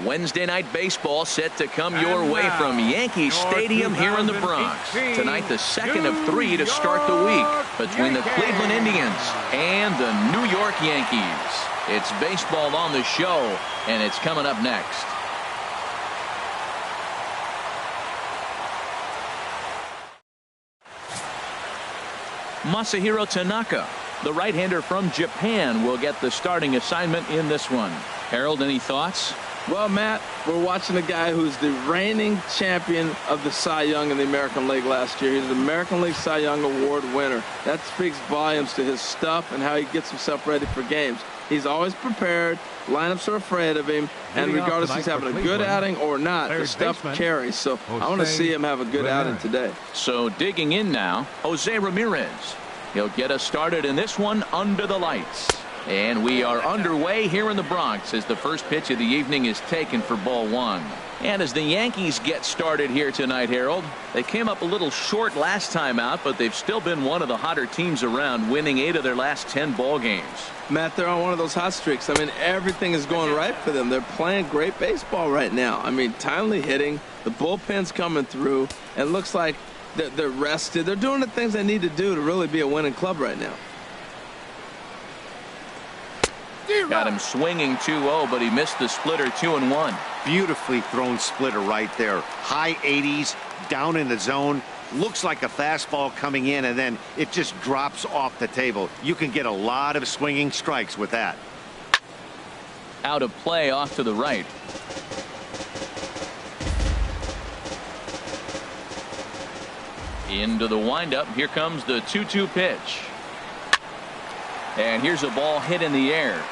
Wednesday night baseball set to come your way from Yankee Stadium here in the Bronx. Tonight, the second of 3 to start the week between the Cleveland Indians and the New York Yankees. It's baseball on the show, and it's coming up next. Masahiro Tanaka, the right-hander from Japan, will get the starting assignment in this one. Harold, any thoughts? Well, Matt, we're watching a guy who's the reigning champion of the Cy Young in the American League last year. He's an American League Cy Young Award winner. That speaks volumes to his stuff and how he gets himself ready for games. He's always prepared. Lineups are afraid of him. And regardless if he's having a good outing or not, the stuff carries. So I want to see him have a good outing today. So digging in now, Jose Ramirez. He'll get us started in this one under the lights. And we are underway here in the Bronx as the first pitch of the evening is taken for ball 1. And as the Yankees get started here tonight, Harold, they came up a little short last time out, but they've still been one of the hotter teams around, winning 8 of their last 10 ball games. Matt, they're on one of those hot streaks. I mean, everything is going right for them. They're playing great baseball right now. I mean, timely hitting, the bullpen's coming through, and it looks like they're rested. They're doing the things they need to do to really be a winning club right now. Got him swinging 2-0, but he missed the splitter 2-1. Beautifully thrown splitter right there. High 80s, down in the zone. Looks like a fastball coming in, and then it just drops off the table. You can get a lot of swinging strikes with that. Out of play off to the right. Into the windup. Here comes the 2-2 pitch. And here's a ball hit in the air.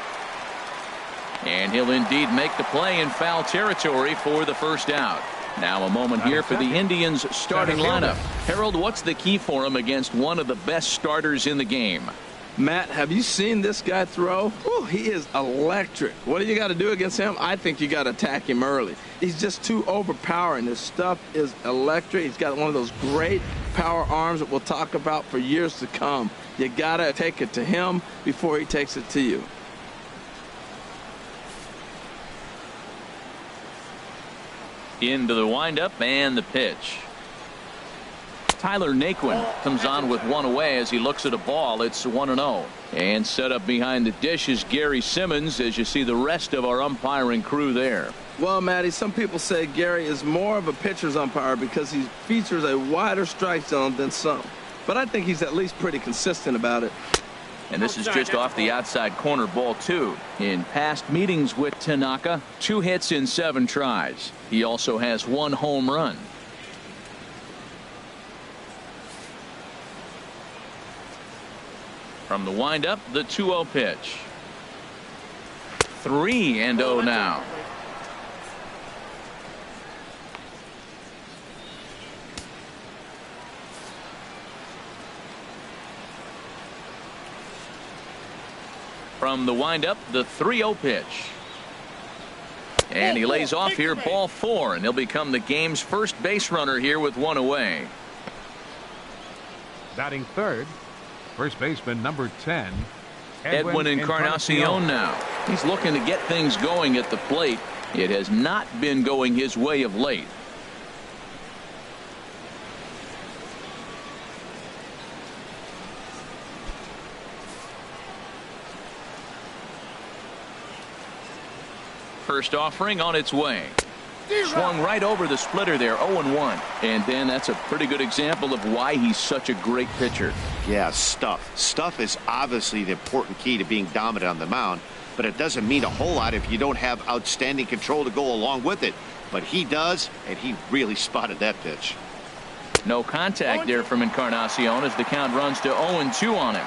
And he'll indeed make the play in foul territory for the first out. Now a moment here for the Indians starting lineup. Harold, what's the key for him against one of the best starters in the game? Matt, have you seen this guy throw? Whew, he is electric. What do you got to do against him? I think you got to attack him early. He's just too overpowering. His stuff is electric. He's got one of those great power arms that we'll talk about for years to come. You got to take it to him before he takes it to you. Into the windup and the pitch. Tyler Naquin comes on with one away as he looks at a ball. It's 1-0. And set up behind the dish is Gary Simmons as you see the rest of our umpiring crew there. Well, Matty, some people say Gary is more of a pitcher's umpire because he features a wider strike zone than some. But I think he's at least pretty consistent about it. And this is just off the outside corner, ball 2. In past meetings with Tanaka, 2 hits in 7 tries. He also has 1 home run. From the windup, the 2-0 pitch. 3-0 now. From the windup, the 3-0 pitch. And he lays off here, ball 4, and he'll become the game's first base runner here with 1 away. Batting third, first baseman number 10, Edwin Encarnacion now. He's looking to get things going at the plate. It has not been going his way of late. First offering on its way. Swung right over the splitter there, 0-1. And then that's a pretty good example of why he's such a great pitcher. Yeah, stuff. Stuff is obviously the important key to being dominant on the mound, but it doesn't mean a whole lot if you don't have outstanding control to go along with it. But he does, and he really spotted that pitch. No contact there from Encarnacion as the count runs to 0-2 on him.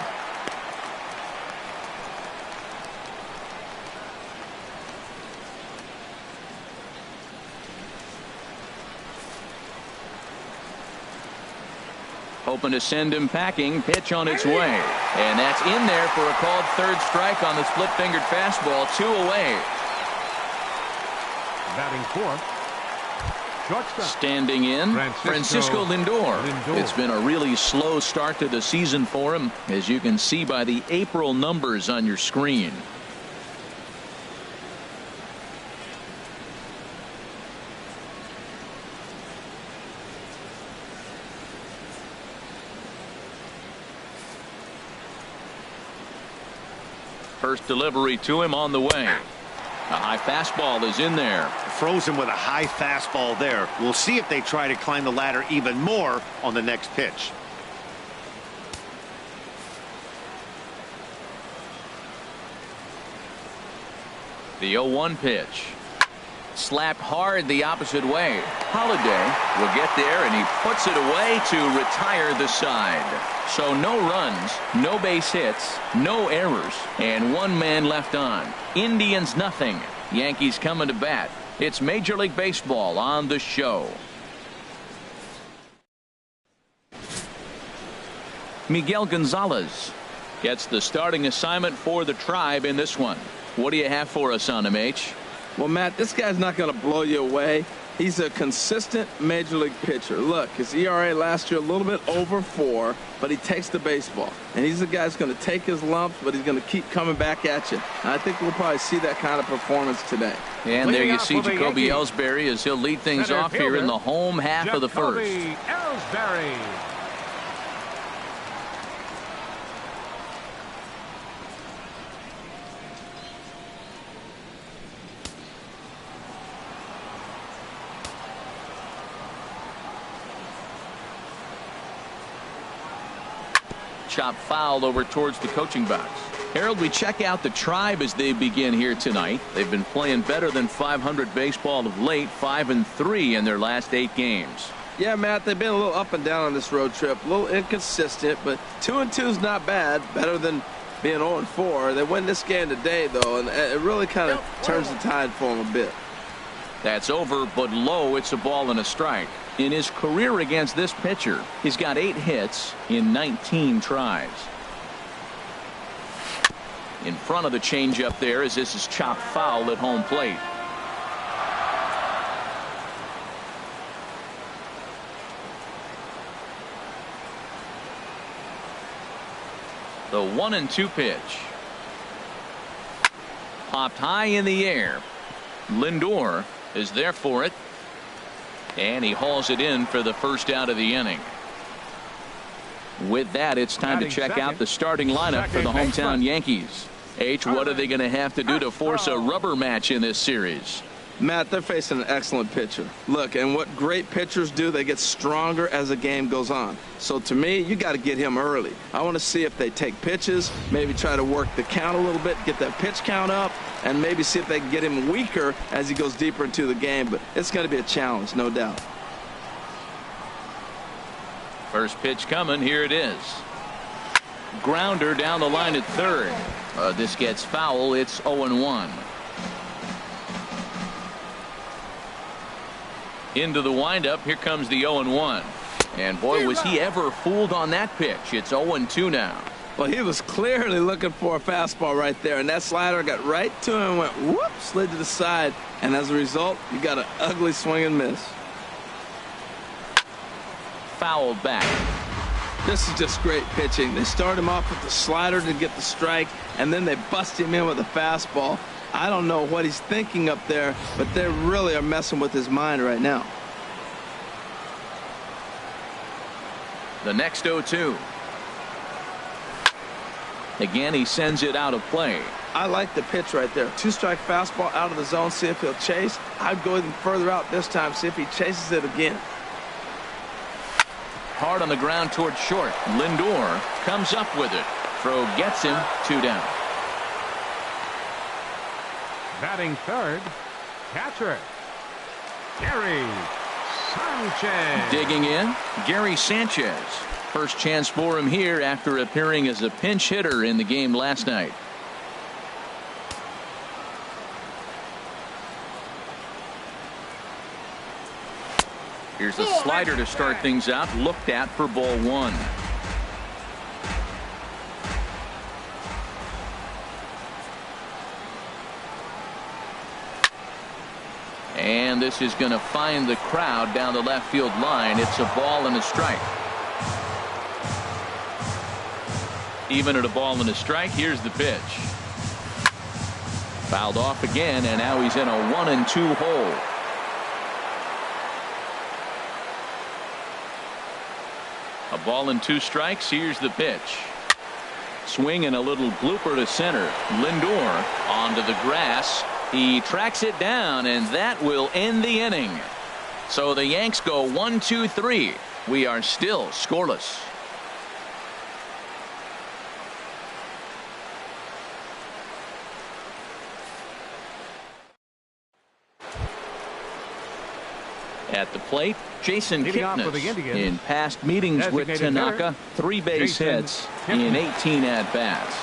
Hoping to send him packing. Pitch on its way. And that's in there for a called third strike on the split-fingered fastball. 2 away. Batting fourth, shortstop. Standing in, Francisco Lindor. It's been a really slow start to the season for him, as you can see by the April numbers on your screen. First delivery to him on the way. A high fastball is in there. Throws him with a high fastball there. We'll see if they try to climb the ladder even more on the next pitch. The 0-1 pitch. Slapped hard the opposite way. Holiday will get there, and he puts it away to retire the side. So no runs, no base hits, no errors, and one man left on. Indians nothing. Yankees coming to bat. It's Major League Baseball on the show. Miguel Gonzalez gets the starting assignment for the Tribe in this one. What do you have for us on him, H? Well, Matt, this guy's not going to blow you away. He's a consistent major league pitcher. Look, his ERA last year a little bit over 4, but he takes the baseball. And he's the guy that's going to take his lumps, but he's going to keep coming back at you. And I think we'll probably see that kind of performance today. And there you see Jacoby Ellsbury as he'll lead things off here in the home half of the first. Ellsbury. Chop foul over towards the coaching box. Harold, we check out the Tribe as they begin here tonight. They've been playing better than 500 baseball of late, 5-3 in their last 8 games. Yeah, Matt, they've been a little up and down on this road trip, a little inconsistent, but 2-2 is not bad, better than being 0-4. They win this game today, though, and it really kind of turns the tide for them a bit. That's over, but low. It's a ball and a strike. In his career against this pitcher, he's got 8 hits in 19 tries. In front of the changeup there as this is chopped foul at home plate. The 1-2 pitch. Popped high in the air. Lindor is there for it. And he hauls it in for the first out of the inning. With that, it's time to check out the starting lineup for the hometown Yankees. H, what are they going to have to do to force a rubber match in this series? Matt, they're facing an excellent pitcher. Look, and what great pitchers do, they get stronger as the game goes on. So to me, you got to get him early. I want to see if they take pitches, maybe try to work the count a little bit, get that pitch count up, and maybe see if they can get him weaker as he goes deeper into the game. But it's going to be a challenge, no doubt. First pitch coming. Here it is. Grounder down the line at third. This gets foul. It's 0-1. Into the windup. Here comes the 0-1. And boy, was he ever fooled on that pitch. It's 0-2 now. Well, he was clearly looking for a fastball right there, and that slider got right to him and went whoop, slid to the side, and as a result, you got an ugly swing and miss. Fouled back. This is just great pitching. They start him off with the slider to get the strike, and then they bust him in with a fastball. I don't know what he's thinking up there, but they really are messing with his mind right now. The next 0-2. Again, he sends it out of play. I like the pitch right there. 2-strike fastball out of the zone, see if he'll chase. I'd go even further out this time, see if he chases it again. Hard on the ground towards short. Lindor comes up with it. Throw gets him. 2 down. Batting third, catcher, Gary Sanchez. Digging in, Gary Sanchez. First chance for him here after appearing as a pinch hitter in the game last night. Here's a slider to start things out. Looked at for ball 1. And this is going to find the crowd down the left field line. It's a ball and a strike. Even at a ball and a strike, here's the pitch. Fouled off again, and now he's in a 1-2 hole. A ball and 2 strikes. Here's the pitch. Swing and a little blooper to center. Lindor onto the grass. He tracks it down, and that will end the inning. So the Yanks go 1-2-3. We are still scoreless. At the plate, Jason Kipnis. In past meetings with Tanaka, 3 base hits in 18 at-bats.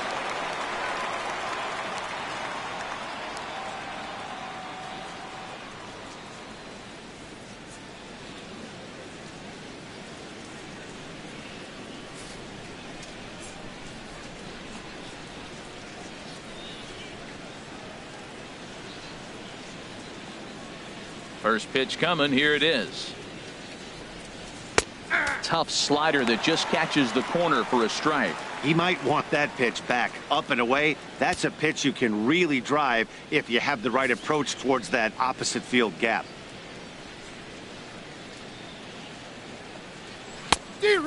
First pitch coming. Here it is. Tough slider that just catches the corner for a strike. He might want that pitch back up and away. That's a pitch you can really drive if you have the right approach towards that opposite field gap.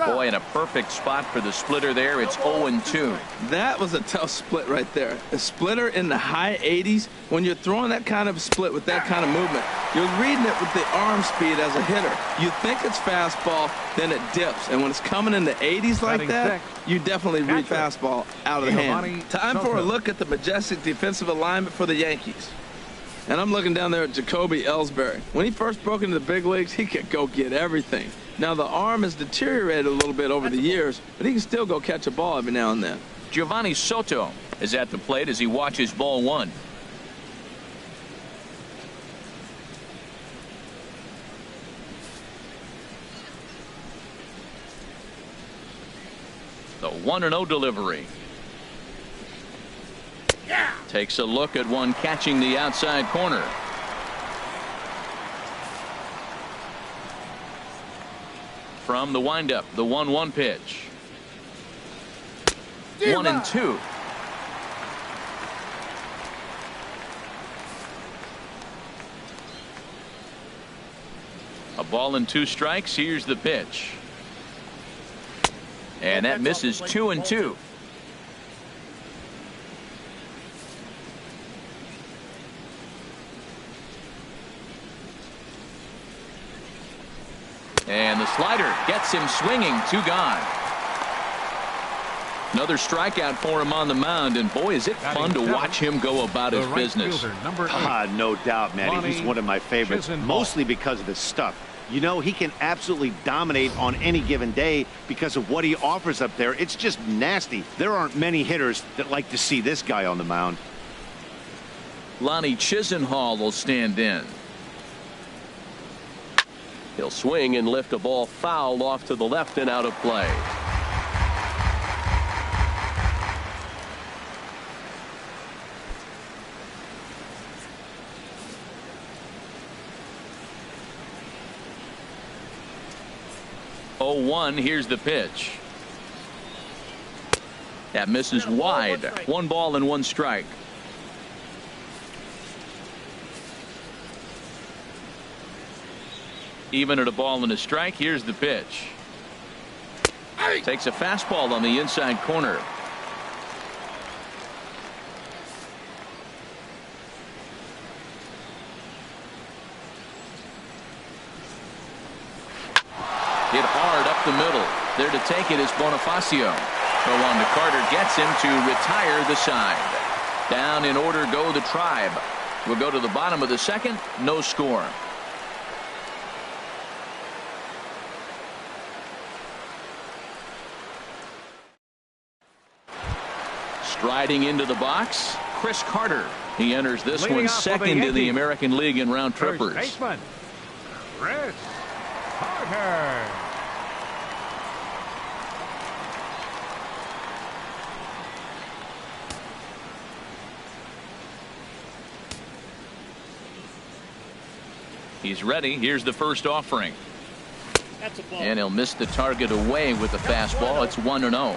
Boy, in a perfect spot for the splitter there. It's 0-2. That was a tough split right there. A splitter in the high 80s. When you're throwing that kind of split with that kind of movement, you're reading it with the arm speed as a hitter. You think it's fastball, then it dips. And when it's coming in the 80s like that, you definitely read fastball out of the hand. Time for a look at the majestic defensive alignment for the Yankees. And I'm looking down there at Jacoby Ellsbury. When he first broke into the big leagues, he could go get everything. Now, the arm has deteriorated a little bit over the years, but he can still go catch a ball every now and then. Giovanni Soto is at the plate as he watches ball 1. The 1-0 delivery. Takes a look at one catching the outside corner. From the windup, the 1-1 pitch. 1-2. A ball and 2 strikes. Here's the pitch. And that misses 2-2. And the slider gets him swinging. 2 gone. Another strikeout for him on the mound, and boy, is it fun to watch him go about his business. No doubt, Matty. He's one of my favorites, mostly because of his stuff. You know, he can absolutely dominate on any given day because of what he offers up there. It's just nasty. There aren't many hitters that like to see this guy on the mound. Lonnie Chisenhall will stand in. He'll swing and lift a ball foul off to the left and out of play. Oh, 1. Here's the pitch. That misses wide. 1 ball and 1 strike. Even at a ball and a strike. Here's the pitch. Takes a fastball on the inside corner. Hit hard up the middle. There to take it is Bonifacio. Throw on to Carter gets him to retire the side. Down in order go the Tribe. We'll go to the bottom of the 2nd. No score. Striding into the box, Chris Carter. He enters this one second in the American League in round trippers. First baseman, Chris Carter. He's ready. Here's the first offering. And he'll miss the target away with the fastball. It's 1-0.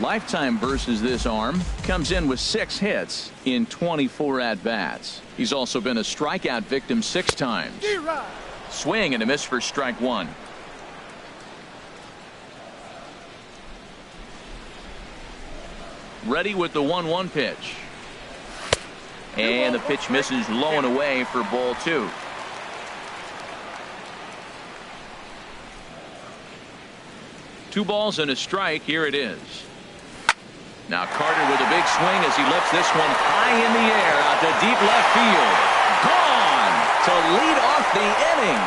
Lifetime versus this arm. Comes in with 6 hits in 24 at-bats. He's also been a strikeout victim 6 times. Swing and a miss for strike 1. Ready with the 1-1 pitch. And the pitch misses low and away for ball 2. Two balls and a strike. Here it is. Now Carter with a big swing as he lifts this one high in the air out to deep left field. Gone to lead off the inning.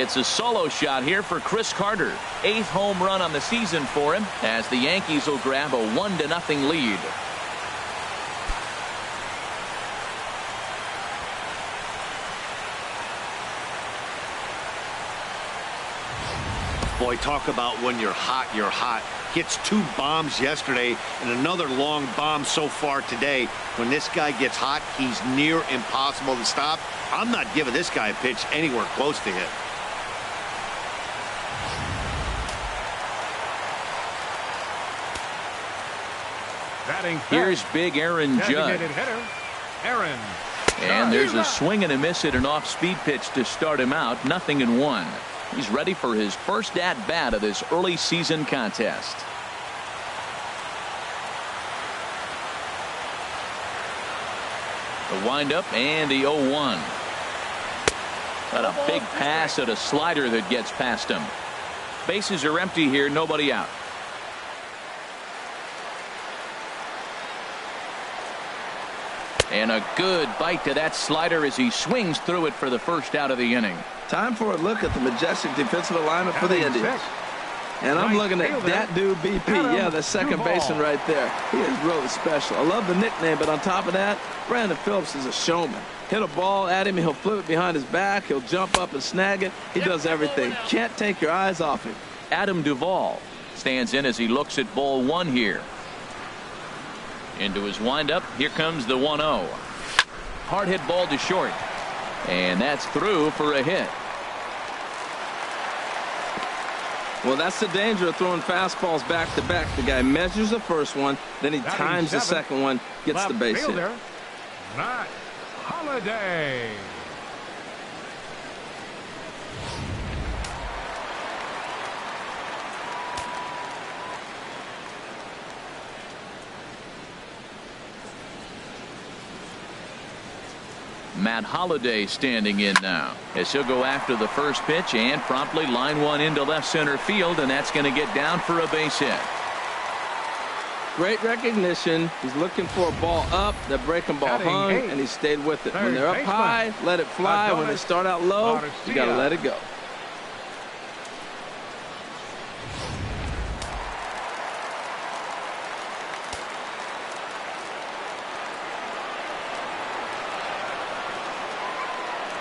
It's a solo shot here for Chris Carter. 8th home run on the season for him as the Yankees will grab a 1-0 lead. Boy, talk about when you're hot, you're hot. Hits 2 bombs yesterday and another long bomb so far today. When this guy gets hot, he's near impossible to stop. I'm not giving this guy a pitch anywhere close to hit. Here's big Aaron Judge. And there's a swing and a miss at an off-speed pitch to start him out. 0-1. He's ready for his first at-bat of this early season contest. The windup and the 0-1. Got a big pass at a slider that gets past him. Bases are empty here, nobody out. And a good bite to that slider as he swings through it for the first out of the inning. Time for a look at the majestic defensive alignment for the Indians. And I'm looking at that dude, BP. Yeah, the second baseman right there. He is really special. I love the nickname, but on top of that, Brandon Phillips is a showman. Hit a ball at him, he'll flip it behind his back, he'll jump up and snag it. He does everything. Can't take your eyes off him. Adam Duvall stands in as he looks at ball 1 here. Into his windup. Here comes the 1-0. Hard hit ball to short. And that's through for a hit. Well, that's the danger of throwing fastballs back to back. The guy measures the first one, then he times the second one, gets the base hit. Matt Holliday. Matt Holliday standing in now as he'll go after the first pitch and promptly line one into left center field, and that's going to get down for a base hit. Great recognition. He's looking for a ball up. The breaking ball hung, and he stayed with it. When they're up high, let it fly. When they start out low, you got to let it go.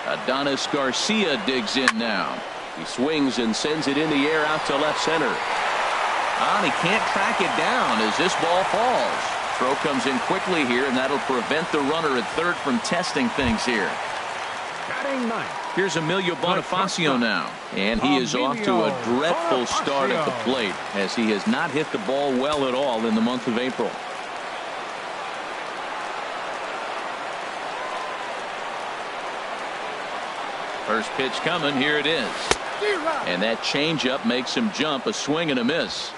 Adonis Garcia digs in now. He swings and sends it in the air out to left center. And he can't track it down as this ball falls. Throw comes in quickly here, and that'll prevent the runner at third from testing things here. Here's Emilio Bonifacio now, and he is off to a dreadful start at the plate as he has not hit the ball well at all in the month of April. First pitch coming. Here it is. And that changeup makes him jump. A swing and a miss.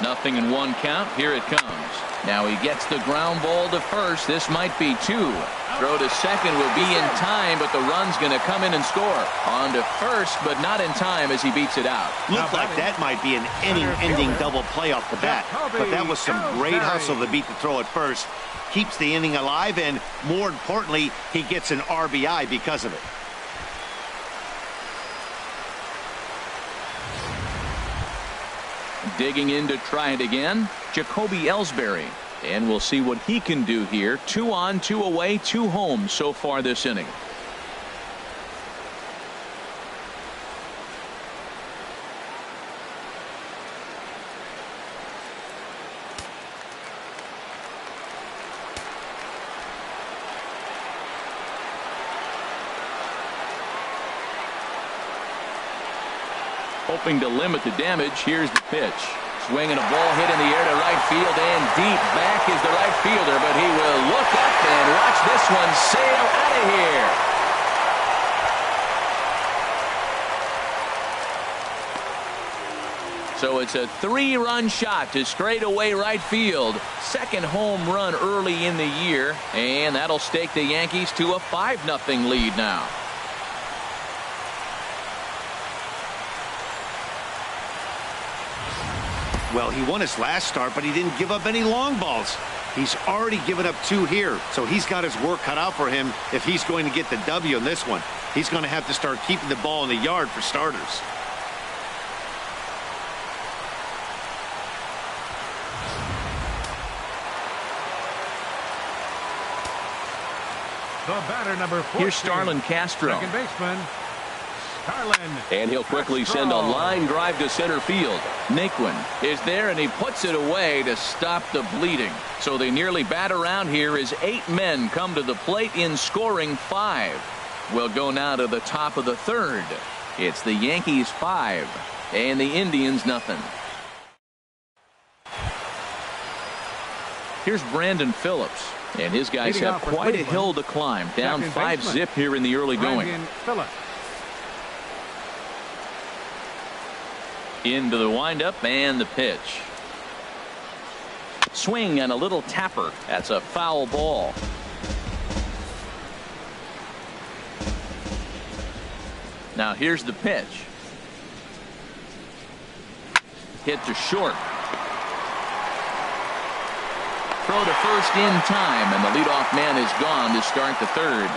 Nothing in one count. Here it comes. Now he gets the ground ball to first. This might be two. Throw to second will be in time, but the run's going to come in and score. On to first, but not in time as he beats it out. Looked like that might be an inning-ending double play off the bat. But that was some great hustle to beat the throw at first. Keeps the inning alive, and more importantly, he gets an RBI because of it. Digging in to try it again, Jacoby Ellsbury. And we'll see what he can do here. 2 on, 2 away, 2 home so far this inning. Hoping to limit the damage. Here's the pitch. Swing and a ball hit in the air to right field and deep. Back is the right fielder, but he will look up and watch this one sail out of here. So it's a 3-run shot to straightaway right field. Second home run early in the year, and that'll stake the Yankees to a 5-0 lead now. Well, he won his last start, but he didn't give up any long balls. He's already given up 2 here, so he's got his work cut out for him if he's going to get the W in this one. He's going to have to start keeping the ball in the yard for starters. The batter, number 14. Here's Starlin Castro. Second baseman, Starlin. And he'll quickly send a line drive to center field. Naquin is there, and he puts it away to stop the bleeding. So they nearly bat around here as 8 men come to the plate in scoring 5. We'll go now to the top of the 3rd. It's the Yankees 5 and the Indians nothing. Here's Brandon Phillips, and his guys have quite a hill to climb. Down 5-zip here in the early going. Into the windup and the pitch. Swing and a little tapper. That's a foul ball. Now here's the pitch. Hit to short. Throw to first in time, and the leadoff man is gone to start the 3rd.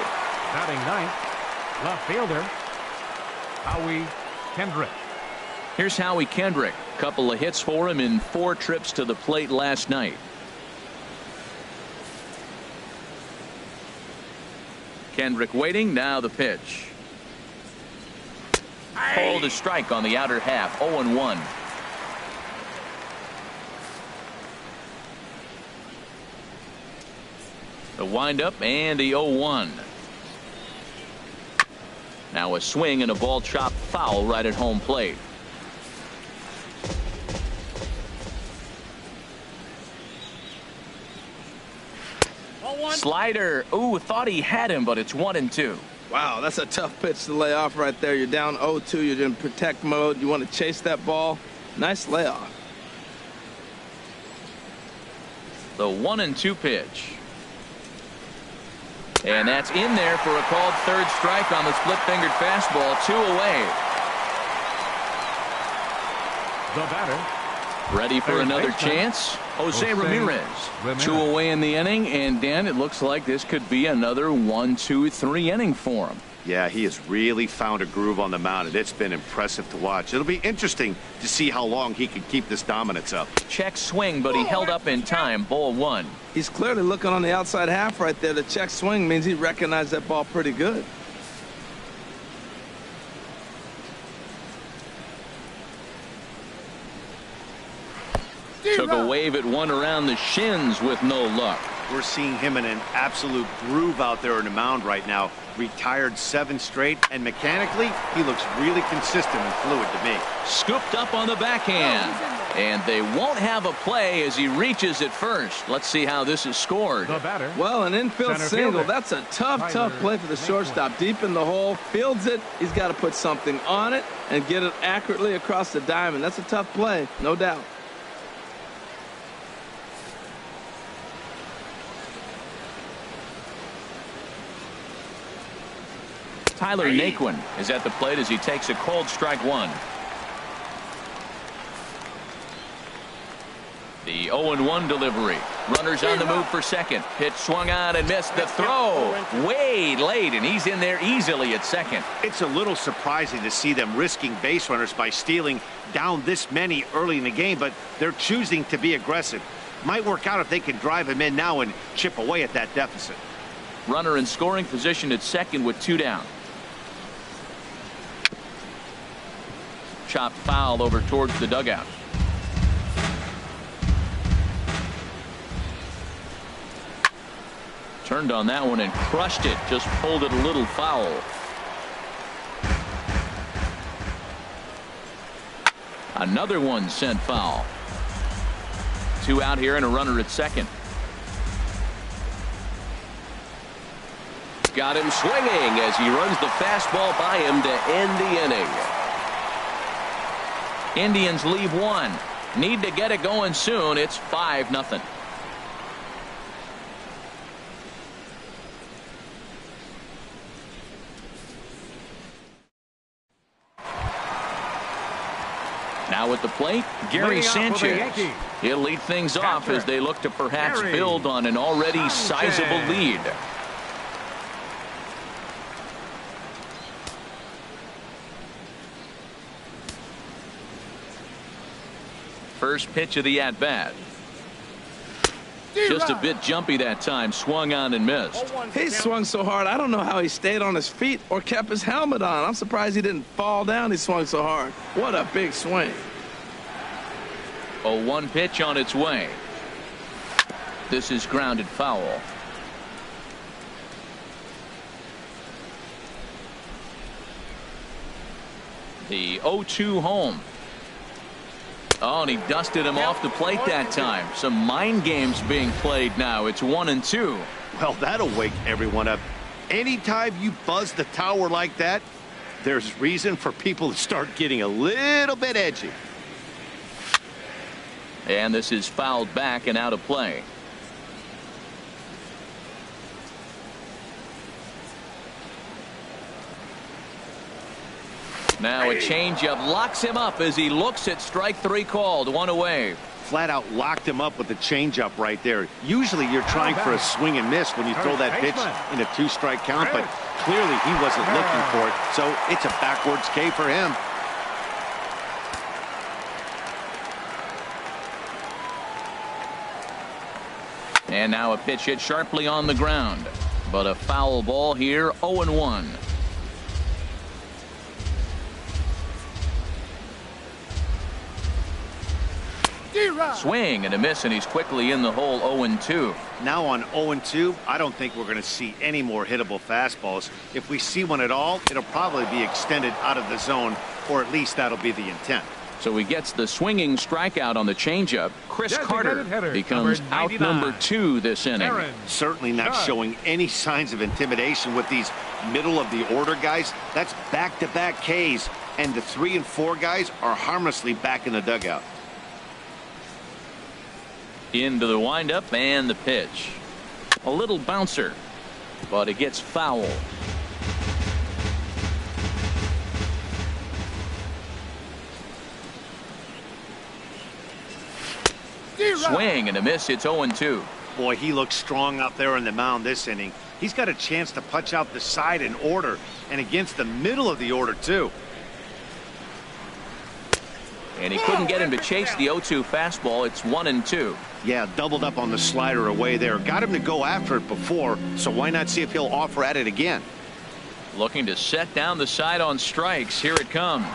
Batting 9th, left fielder, Howie Kendrick. Here's Howie Kendrick. Couple of hits for him in 4 trips to the plate last night. Kendrick waiting. Now the pitch. Called a strike on the outer half. 0-1. The windup and the 0-1. Now a swing and a ball chopped foul right at home plate. Slider. Ooh, thought he had him, but it's 1-2. Wow, that's a tough pitch to lay off right there. You're down 0-2. You're in protect mode. You want to chase that ball. Nice layoff. The 1-2 pitch. And that's in there for a called 3rd strike on the split-fingered fastball. 2 away. The batter, ready for another chance. Jose Ramirez. 2 away in the inning, and Dan, it looks like this could be another 1-2-3 inning for him. Yeah, he has really found a groove on the mound, and it's been impressive to watch. It'll be interesting to see how long he can keep this dominance up. Check swing, but he held up in time. Ball 1. He's clearly looking on the outside half right there. The check swing means he recognized that ball pretty good. Took a wave at one around the shins with no luck. We're seeing him in an absolute groove out there on the mound right now. Retired 7 straight, and mechanically, he looks really consistent and fluid to me. Scooped up on the backhand, and they won't have a play as he reaches at first. Let's see how this is scored. the batter. Well, an infield single. That's a tough play for the shortstop. Deep in the hole, fields it. He's got to put something on it and get it accurately across the diamond. That's a tough play, no doubt. Tyler Naquin is at the plate as he takes a cold strike 1. The 0-1 delivery. Runners on the move for second. Pitch swung on and missed. The throw way late, and he's in there easily at second. It's a little surprising to see them risking base runners by stealing down this many early in the game, but they're choosing to be aggressive. Might work out if they can drive him in now and chip away at that deficit. Runner in scoring position at second with 2 down. Chopped foul over towards the dugout. Turned on that one and crushed it. Just pulled it a little foul. Another one sent foul. 2 out here and a runner at second. Got him swinging as he runs the fastball by him to end the inning. Indians leave one. Need to get it going soon. It's 5-0. Now at the plate, Gary Sanchez. He'll lead things off as they look to perhaps build on an already sizable lead. First pitch of the at-bat. Just a bit jumpy that time. Swung on and missed. He swung so hard, I don't know how he stayed on his feet or kept his helmet on. I'm surprised he didn't fall down. He swung so hard. What a big swing. A 1 pitch on its way. This is grounded foul. The 0-2 home. Oh, and he dusted him off the plate that time. Some mind games being played now. It's 1-2. Well, that'll wake everyone up. Anytime you buzz the tower like that, there's reason for people to start getting a little bit edgy. And this is fouled back and out of play. Now a changeup locks him up as he looks at strike 3 called. 1 away. Flat out locked him up with the changeup right there. Usually you're trying for a swing and miss when you throw that pitch in a 2-strike count, but clearly he wasn't looking for it, so it's a backwards K for him. And now a pitch hit sharply on the ground, but a foul ball here. 0-1. Swing and a miss, and he's quickly in the hole. 0-2. Now on 0-2, I don't think we're going to see any more hittable fastballs. If we see one at all, it'll probably be extended out of the zone, or at least that'll be the intent. So he gets the swinging strikeout on the changeup. Chris Carter becomes out number 2 this inning. Certainly not showing any signs of intimidation with these middle of the order guys. That's back-to-back Ks, and the 3 and 4 guys are harmlessly back in the dugout. Into the windup and the pitch. A little bouncer, but it gets foul. Swing and a miss. It's 0-2. Boy, he looks strong out there on the mound this inning. He's got a chance to punch out the side in order, and against the middle of the order too. And he couldn't get him to chase the 0-2 fastball. It's 1-2. Yeah, doubled up on the slider away there. Got him to go after it before, so why not see if he'll offer at it again? Looking to set down the side on strikes. Here it comes.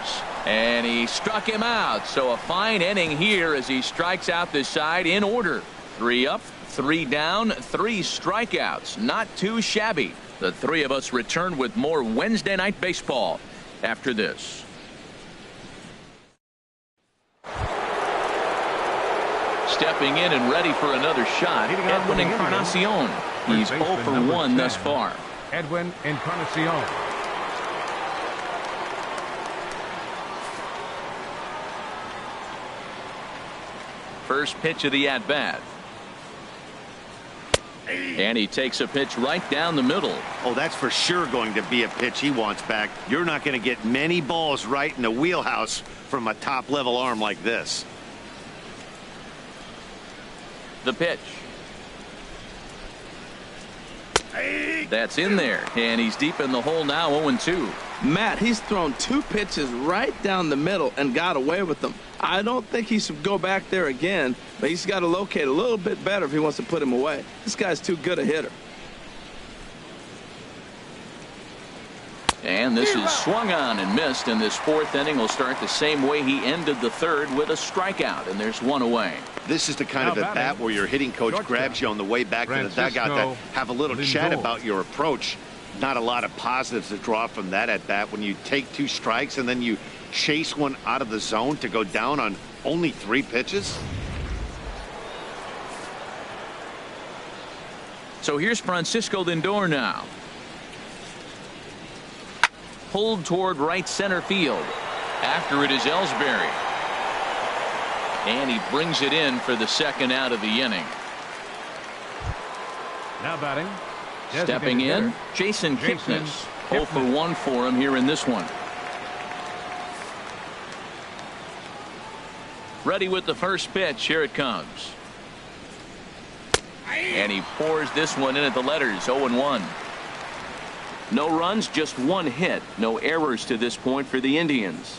And he struck him out. So a fine inning here as he strikes out the side in order. 3 up, 3 down, 3 strikeouts. Not too shabby. The 3 of us return with more Wednesday Night Baseball after this. Stepping in and ready for another shot, Edwin Encarnacion. He's 0 for 1 thus far. Edwin Encarnacion. First pitch of the at-bat. And he takes a pitch right down the middle. Oh, that's for sure going to be a pitch he wants back. You're not going to get many balls right in the wheelhouse from a top-level arm like this. The pitch. That's in there, and he's deep in the hole now. 0-2. Matt, he's thrown 2 pitches right down the middle and got away with them. I don't think he should go back there again, but he's got to locate a little bit better if he wants to put him away. This guy's too good a hitter. And this is swung on and missed, and this 4th inning will start the same way he ended the 3rd, with a strikeout, and there's 1 away. This is the kind of at bat where your hitting coach grabs you on the way back to the dugout to have a little chat about your approach. Not a lot of positives to draw from that at bat when you take 2 strikes and then you chase one out of the zone to go down on only 3 pitches? So here's Francisco Lindor now. Pulled toward right center field. After it is Ellsbury. And he brings it in for the second out of the inning. Now batting. Stepping in, Jason Kipnis. 0 for 1 for him here in this one. Ready with the first pitch. Here it comes. And he pours this one in at the letters. 0-1. No runs, just 1 hit. No errors to this point for the Indians.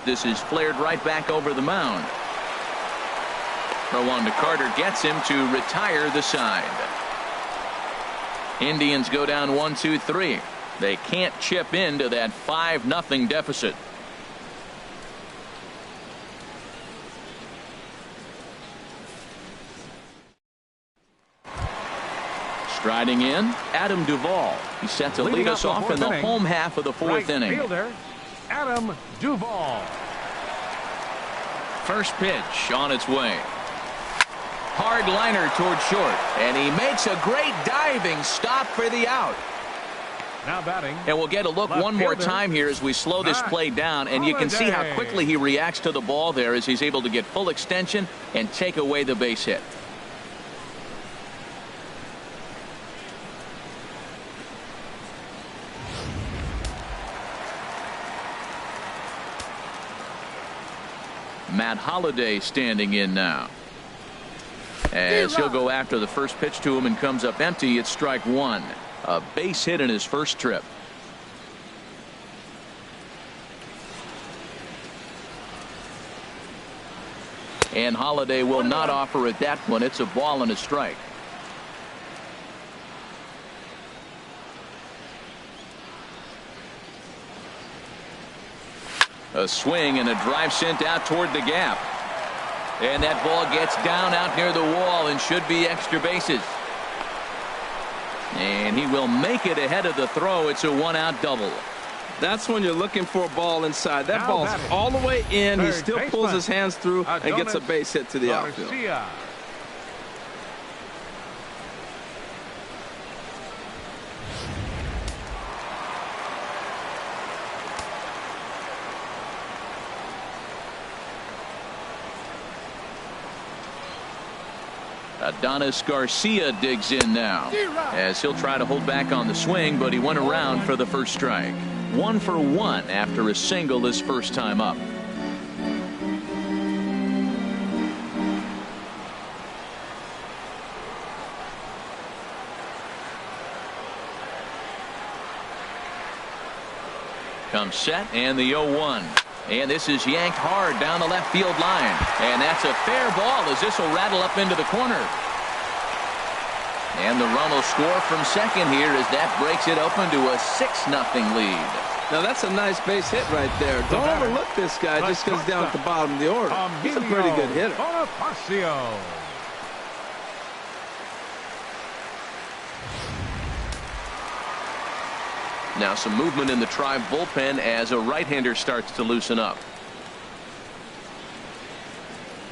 This is flared right back over the mound. Throw on to Carter gets him to retire the side. Indians go down 1-2-3. They can't chip into that 5-0 deficit. Striding in, Adam Duvall. He's set to lead us off in the home half of the 4th inning. Fielder, Adam Duvall. First pitch on its way. Hard liner toward short, and he makes a great diving stop for the out. Now batting. And we'll get a look one more time here as we slow this play down, and you can see how quickly he reacts to the ball there as he's able to get full extension and take away the base hit. Matt Holliday standing in now. As he'll go after the first pitch to him and comes up empty. It's strike 1. A base hit in his first trip. And Holliday will not offer at that one. It's a ball and a strike. A swing and a drive sent out toward the gap. And that ball gets down out near the wall and should be extra bases. And he will make it ahead of the throw. It's a 1-out double. That's when you're looking for a ball inside. That ball's all the way in. He still pulls his hands through and gets a base hit to the outfield. Adonis Garcia digs in now as he'll try to hold back on the swing, but he went around for the first strike. 1 for 1 after a single his first time up. Comes set and the 0-1. And this is yanked hard down the left field line. And that's a fair ball as this will rattle up into the corner. And the run will score from second here as that breaks it open to a 6-0 lead. Now that's a nice base hit right there. Don't overlook this guy just because he's down at the bottom of the order. He's a pretty good hitter. Now some movement in the Tribe bullpen as a right-hander starts to loosen up.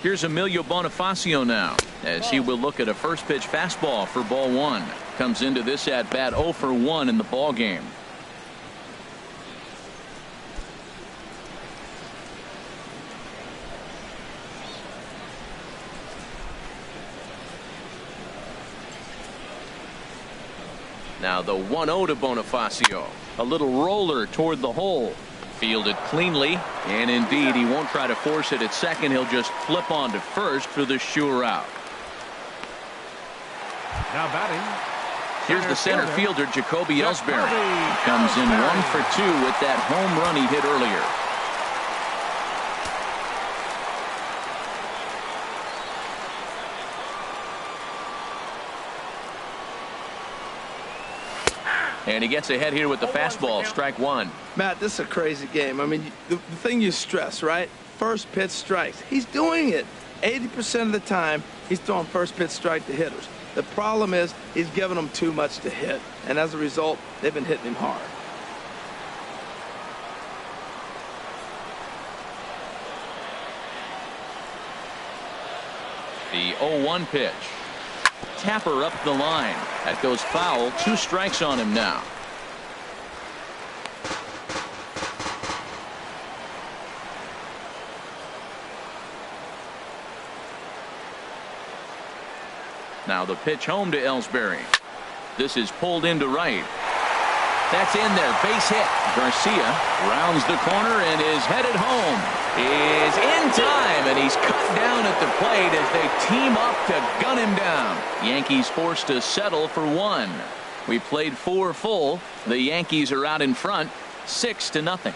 Here's Emilio Bonifacio now as he will look at a first pitch fastball for ball 1. Comes into this at bat 0 for 1 in the ball game. Now the 1-0 to Bonifacio. A little roller toward the hole. Fielded cleanly, and indeed he won't try to force it at second. He'll just flip on to first for the sure out. Now batting. Here's the center fielder, Jacoby Ellsbury. He comes in 1 for 2 with that home run he hit earlier. And he gets ahead here with the fastball. Strike 1. Matt, this is a crazy game. I mean, the thing you stress, right? First pitch strikes. He's doing it. 80% of the time, he's throwing first pitch strike to hitters. The problem is he's giving them too much to hit, and as a result, they've been hitting him hard. The 0-1 pitch. Tapper up the line. That goes foul. 2 strikes on him now. Now the pitch home to Ellsbury. This is pulled into right. That's in there. Base hit. Garcia rounds the corner and is headed home. Is in time, and he's cut down at the plate as they team up to gun him down. Yankees forced to settle for 1. We played 4 full. The Yankees are out in front 6-0.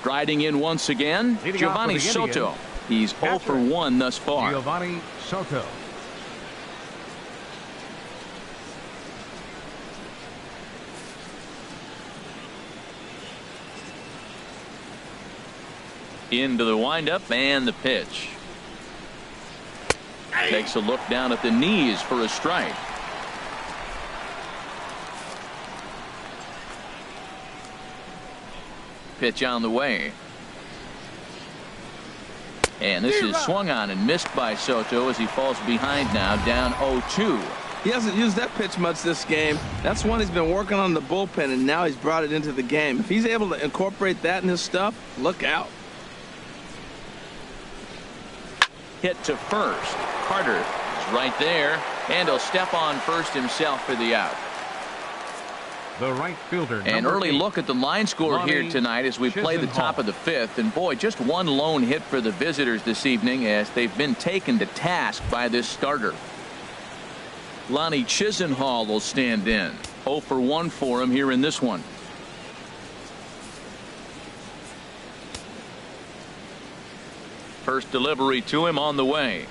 Striding in once again, Giovanni Soto. He's 0 for 1 thus far. Giovanni Soto. Into the windup and the pitch. Takes a look down at the knees for a strike. Pitch on the way. And this is swung on and missed by Soto as he falls behind now, down 0-2. He hasn't used that pitch much this game. That's one he's been working on the bullpen, and now he's brought it into the game. If he's able to incorporate that in his stuff, look out. Hit to first. Carter is right there, and he'll step on first himself for the out. The right fielder. An early 8. look at the line score here tonight as we play the top of the 5th. And boy, just one lone hit for the visitors this evening as they've been taken to task by this starter. Lonnie Chisenhall will stand in. 0 for 1 for him here in this one. First delivery to him on the way.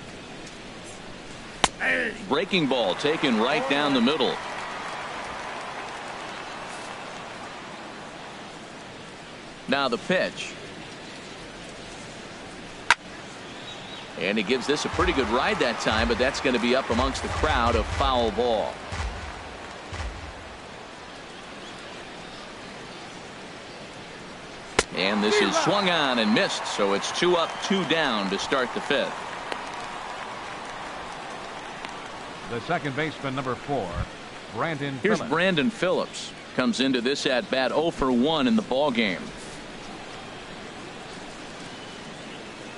Breaking ball taken right down the middle. Now the pitch. And he gives this a pretty good ride that time, but that's going to be up amongst the crowd. A foul ball. And this is swung on and missed, so it's 2 up, 2 down to start the 5th. The second baseman, number 4, Brandon Here's Phillips. Brandon Phillips. Comes into this at bat 0 for 1 in the ball game.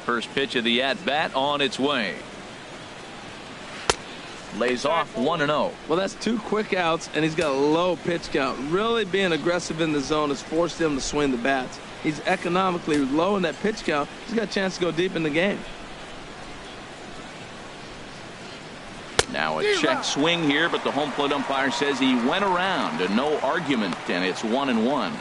First pitch of the at bat on its way. Lays off 1-0. Well, that's 2 quick outs, and he's got a low pitch count. Really being aggressive in the zone has forced him to swing the bats. He's economically low in that pitch count. He's got a chance to go deep in the game. Now a check swing here, but the home plate umpire says he went around, and no argument, and it's 1-1.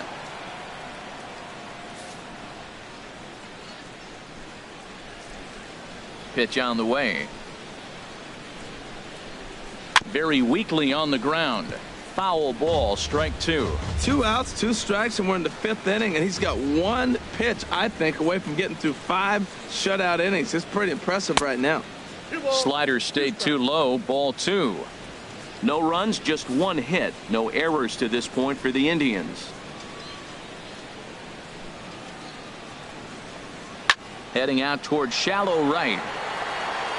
Pitch on the way. Very weakly on the ground. Foul ball, strike 2. 2 outs, 2 strikes, and we're in the 5th inning, and he's got 1 pitch, I think, away from getting through 5 shutout innings. It's pretty impressive right now. Slider stayed too low, ball 2. No runs, just 1 hit. No errors to this point for the Indians. Heading out towards shallow right.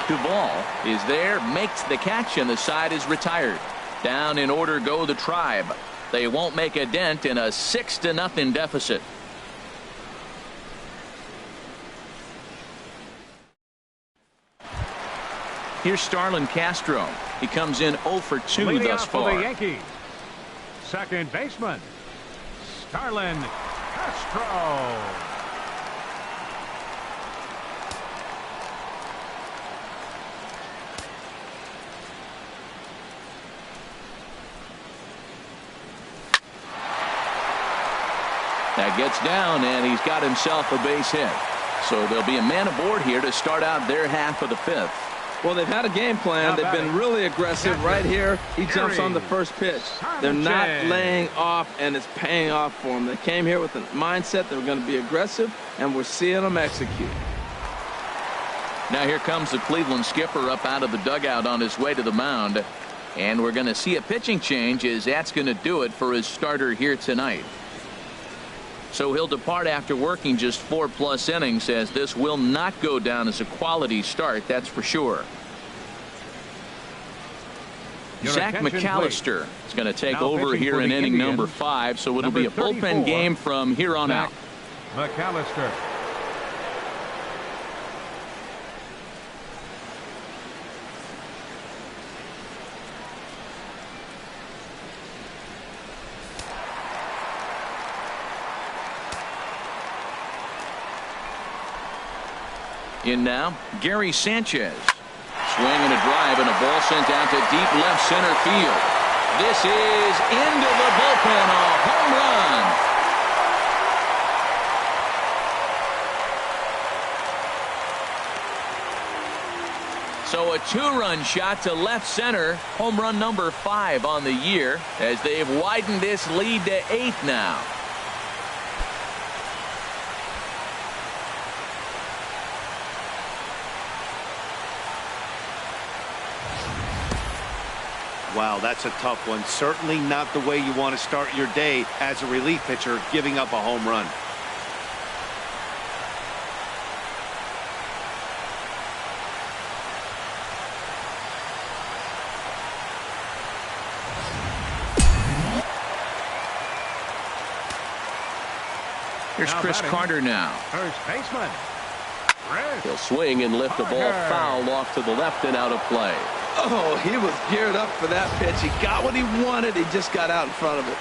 Duvall is there, makes the catch, and the side is retired. Down in order go the Tribe. They won't make a dent in a 6-0 deficit. Here's Starlin Castro. He comes in 0 for 2 Leading thus off for far. the Yankees, second baseman, Starlin Castro. That gets down, and he's got himself a base hit. So there'll be a man aboard here to start out their half of the 5th. Well, they've had a game plan. They've been really aggressive. Right here, he jumps on the first pitch. They're not laying off, and it's paying off for them. They came here with a mindset they were going to be aggressive, and we're seeing them execute. Now here comes the Cleveland skipper up out of the dugout on his way to the mound. And we're going to see a pitching change, as that's going to do it for his starter here tonight. So he'll depart after working just 4+ innings, as this will not go down as a quality start, that's for sure. Zach McAllister is going to take over here in inning number 5, so it'll be a bullpen game from here on out. McAllister. In now, Gary Sanchez. Swing and a drive, and a ball sent out to deep left center field. This is into the bullpen, a home run. So a 2-run shot to left center, home run number 5 on the year, as they've widened this lead to 8 now. Wow, that's a tough one. Certainly not the way you want to start your day as a relief pitcher, giving up a home run. Here's Chris Carter now. First baseman. He'll swing and lift the ball foul off to the left and out of play. Oh, he was geared up for that pitch. He got what he wanted. He just got out in front of it.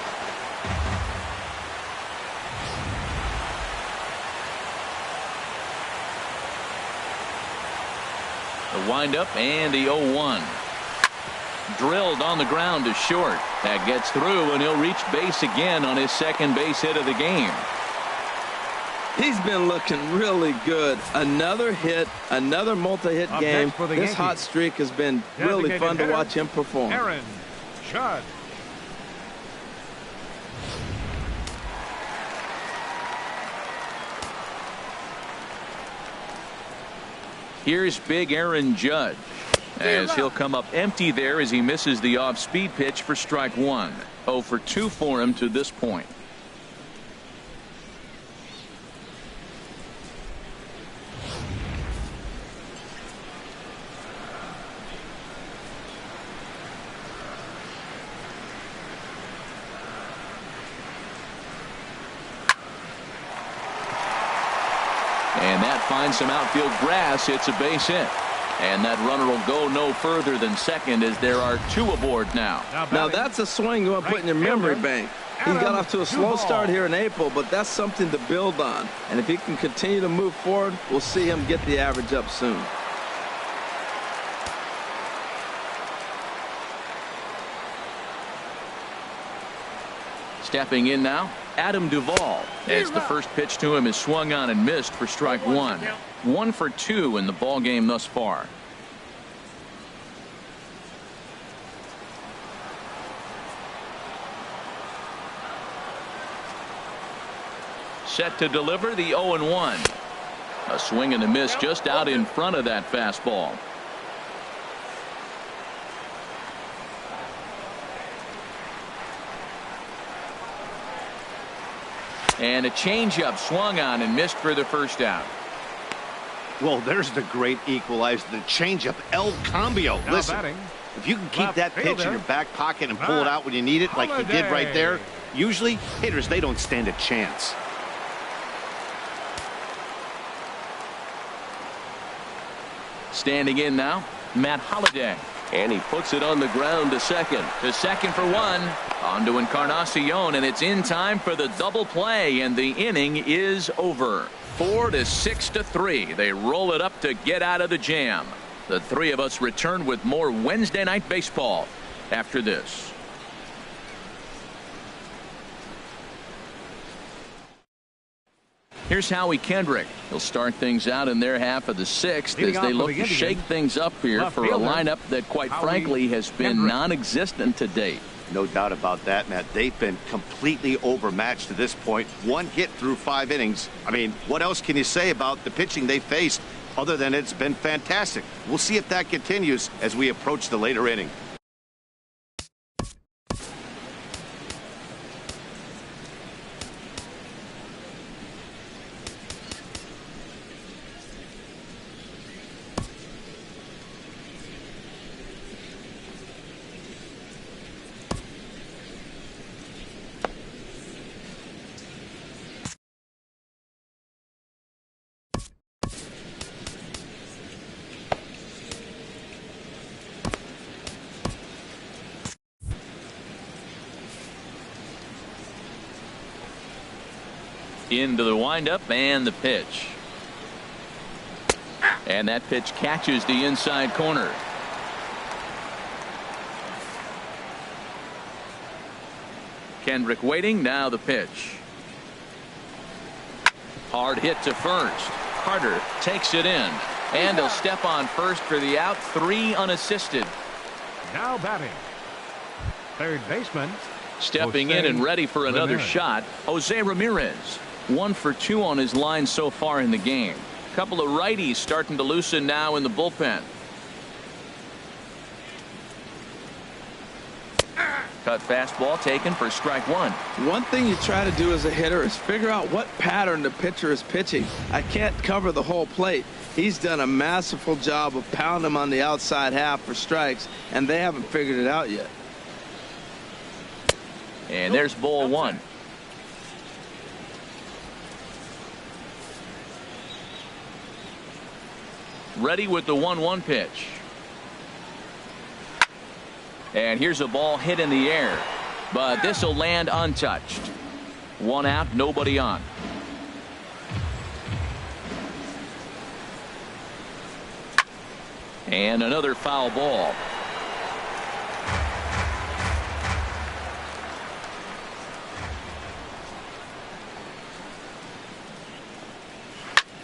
The windup and the 0-1. Drilled on the ground to short. That gets through, and he'll reach base again on his second base hit of the game. He's been looking really good. Another hit, another multi-hit game. This hot streak has been really fun to watch him perform. Aaron Judge. Here's big Aaron Judge, as he'll come up empty there as he misses the off-speed pitch for strike 1. 0 for 2 for him to this point. And that finds some outfield grass. It's a base hit. And that runner will go no further than second, as there are 2 aboard now. Now that's a swing you want to put in your memory bank. He got off to a slow start here in April, but that's something to build on. And if he can continue to move forward, we'll see him get the average up soon. Stepping in now, Adam Duvall, as the first pitch to him is swung on and missed for strike 1. 1 for 2 in the ball game thus far. Set to deliver the 0-1. A swing and a miss just out in front of that fastball. And a changeup swung on and missed for the first out. Well, there's the great equalizer, the changeup, El Cambio. Listen, if you can keep that pitch in your back pocket and pull it out when you need it, like he did right there, usually hitters, they don't stand a chance. Standing in now, Matt Holliday. And he puts it on the ground to second. To second for 1. On to Encarnacion, and it's in time for the double play, and the inning is over. 4-6-3. They roll it up to get out of the jam. The 3 of us return with more Wednesday Night Baseball after this. Here's Howie Kendrick. He'll start things out in their half of the 6th as they look to shake things up here for a lineup that, quite frankly, has been non-existent to date. No doubt about that, Matt. They've been completely overmatched to this point. 1 hit through 5 innings. I mean, what else can you say about the pitching they faced? Other than it's been fantastic. We'll see if that continues as we approach the later inning. Into the windup and the pitch. And that pitch catches the inside corner. Kendrick waiting. Now the pitch. Hard hit to first. Carter takes it in. And he'll step on first for the out. 3 unassisted. Now batting, third baseman. Stepping in and ready for another shot, Jose Ramirez. 1 for 2 on his line so far in the game. A couple of righties starting to loosen now in the bullpen. Cut fastball taken for strike 1. One thing you try to do as a hitter is figure out what pattern the pitcher is pitching. I can't cover the whole plate. He's done a masterful job of pounding him on the outside half for strikes, and they haven't figured it out yet. And there's ball 1. Ready with the 1-1 pitch. And here's a ball hit in the air, but this will land untouched. 1 out, nobody on. And another foul ball.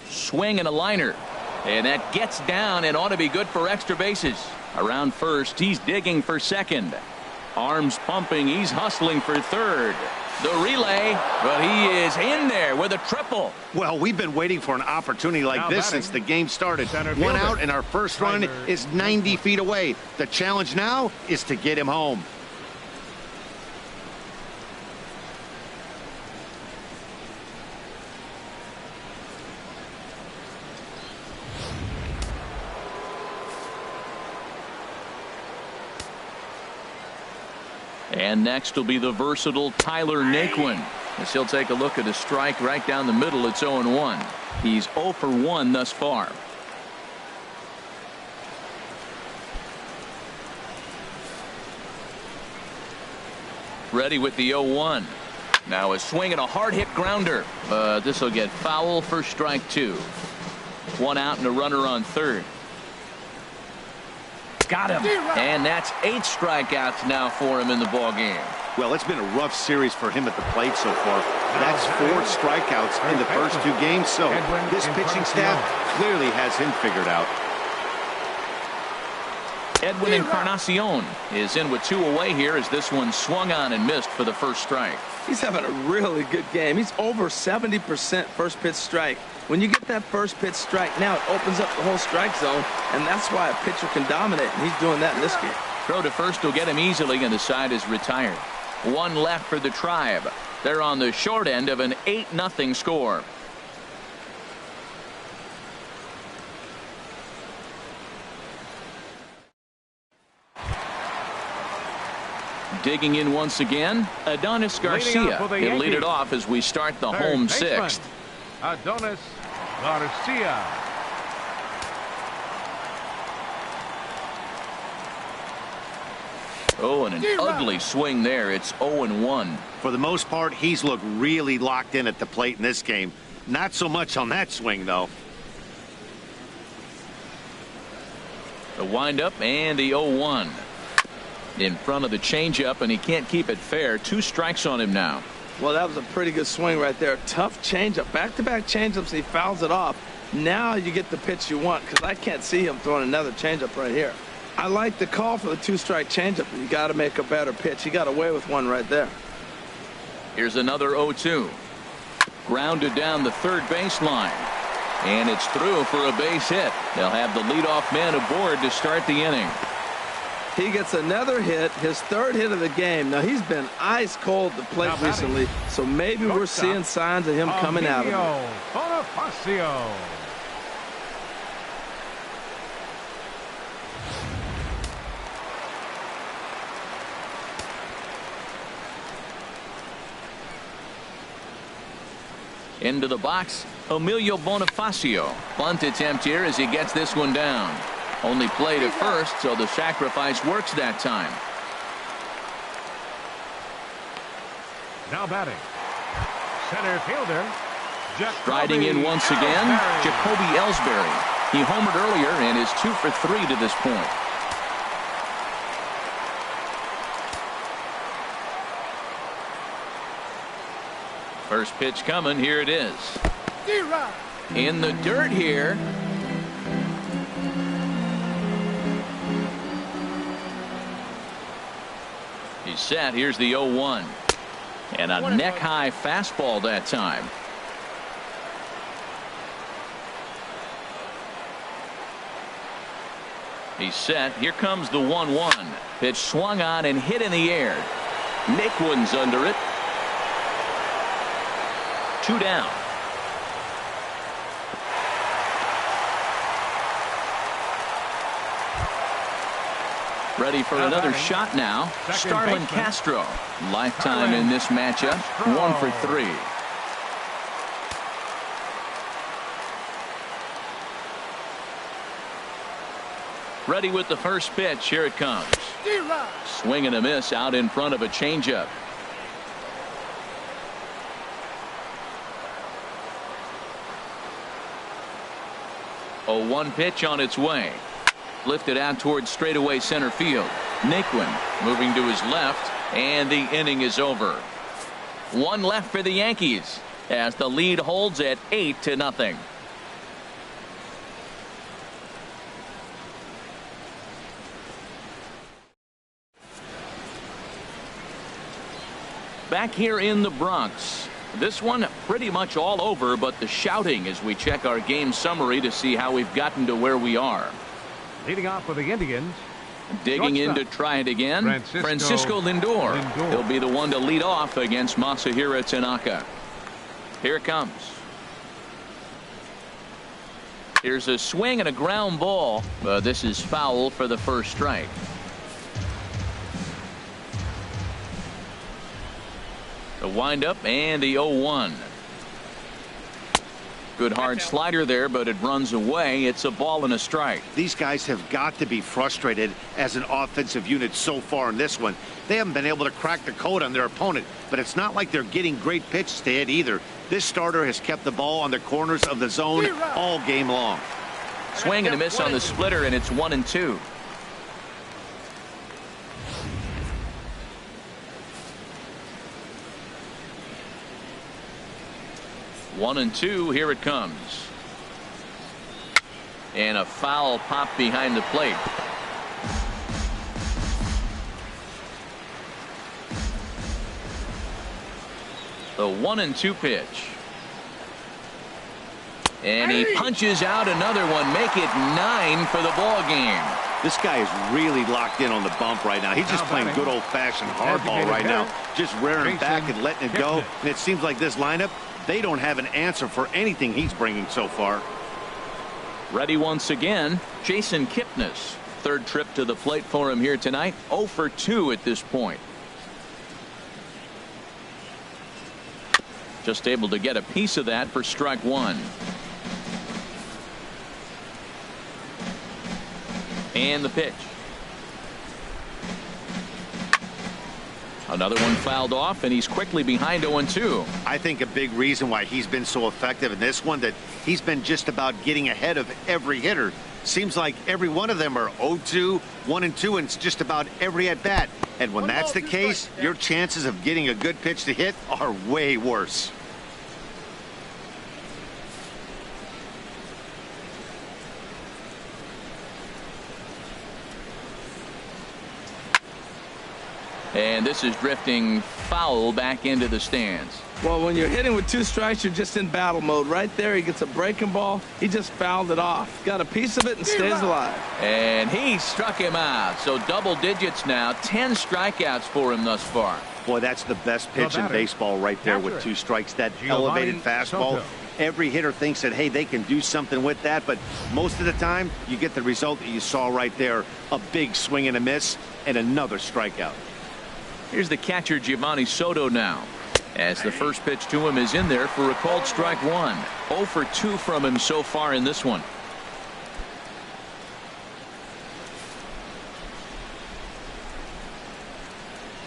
Swing and a liner. And that gets down and ought to be good for extra bases. Around first, he's digging for second. Arms pumping, he's hustling for third. The relay, but he is in there with a triple. Well, we've been waiting for an opportunity like this since the game started. 1 out, and our first run is 90 feet away. The challenge now is to get him home. And next will be the versatile Tyler Naquin, as he'll take a look at a strike right down the middle. It's 0-1. He's 0 for 1 thus far. Ready with the 0-1. Now a swing and a hard hit grounder, but this will get foul for strike 2. 1 out and a runner on third. Got him. And that's 8 strikeouts now for him in the ball game. Well, it's been a rough series for him at the plate so far. That's 4 strikeouts in the first 2 games, so this pitching staff clearly has him figured out. Edwin Encarnacion is in with 2 away here as this one swung on and missed for the first strike. He's having a really good game. He's over 70% first pitch strike. When you get that first pitch strike, now it opens up the whole strike zone, and that's why a pitcher can dominate, and he's doing that in this game. Throw to first will get him easily, and the side is retired. 1 left for the Tribe. They're on the short end of an 8-0 score. Digging in once again, Adonis Garcia. He'll lead it off as we start the home 6th. Adonis Garcia. Oh, and an ugly swing there. It's 0-1. For the most part, he's looked really locked in at the plate in this game. Not so much on that swing, though. The windup and the 0-1. In front of the changeup, and he can't keep it fair. 2 strikes on him now. Well, that was a pretty good swing right there. Tough changeup. Back-to-back changeups, he fouls it off. Now you get the pitch you want, because I can't see him throwing another changeup right here. I like the call for the 2-strike changeup. You got to make a better pitch. He got away with one right there. Here's another 0-2. Grounded down the third baseline. And it's through for a base hit. They'll have the leadoff man aboard to start the inning. He gets another hit, his third hit of the game. Now, he's been ice cold at the plate recently, so maybe we're seeing signs of him coming out of it. Bonifacio. Into the box, Emilio Bonifacio. Bunt attempt here as he gets this one down. Only played at first, so the sacrifice works that time. Now batting, center fielder. Striding in once again, Jacoby Ellsbury. He homered earlier and is 2 for 3 to this point. First pitch coming. Here it is. In the dirt here. He's set. Here's the 0-1. And a neck-high fastball that time. He's set. Here comes the 1-1. Pitch swung on and hit in the air. Naquin's under it. 2 down. Ready for another shot now. Starlin Castro. Lifetime in this matchup. 1 for 3. Ready with the first pitch. Here it comes. Swing and a miss out in front of a changeup. A 1 pitch on its way. Lifted out towards straightaway center field. Naquin moving to his left, and the inning is over. 1 left for the Yankees as the lead holds at 8-0. Back here in the Bronx. This one pretty much all over, but the shouting as we check our game summary to see how we've gotten to where we are. Leading off for the Indians. Digging in to try it again. Francisco Lindor. He'll be the one to lead off against Masahiro Tanaka. Here it comes. Here's a swing and a ground ball. This is foul for the first strike. The windup and the 0-1. Good hard slider there, but it runs away. It's a ball and a strike. These guys have got to be frustrated as an offensive unit so far in this one. They haven't been able to crack the code on their opponent, but it's not like they're getting great pitches to hit either. This starter has kept the ball on the corners of the zone all game long. Swing and a miss on the splitter, and it's 1-2. One and two. Here it comes. And a foul pop behind the plate. The 1-2 pitch. And he punches out another one. Make it 9 for the ball game. This guy is really locked in on the bump right now. He's just playing good old-fashioned hardball right now. Just rearing back and letting it go. And it seems like this lineup, they don't have an answer for anything he's bringing so far. Ready once again, Jason Kipnis. Third trip to the plate for him here tonight. 0 for 2 at this point. Just able to get a piece of that for strike one. And the pitch. Another one fouled off, and he's quickly behind 0-2. I think a big reason why he's been so effective in this one, that he's been just about getting ahead of every hitter. Seems like every one of them are 0-2, 1-2, and it's just about every at bat. And when that's the case, your chances of getting a good pitch to hit are way worse. And this is drifting foul back into the stands. Well, when you're hitting with 2 strikes, you're just in battle mode. Right there, he gets a breaking ball. He just fouled it off. Got a piece of it and stays alive. And he struck him out. So double digits now. 10 strikeouts for him thus far. Boy, that's the best pitch in baseball right there with 2 strikes. That elevated fastball. Every hitter thinks that, hey, they can do something with that. But most of the time, you get the result that you saw right there. A big swing and a miss and another strikeout. Here's the catcher, Giovanni Soto, now, as the first pitch to him is in there for a called strike 1. 0 for 2 from him so far in this one.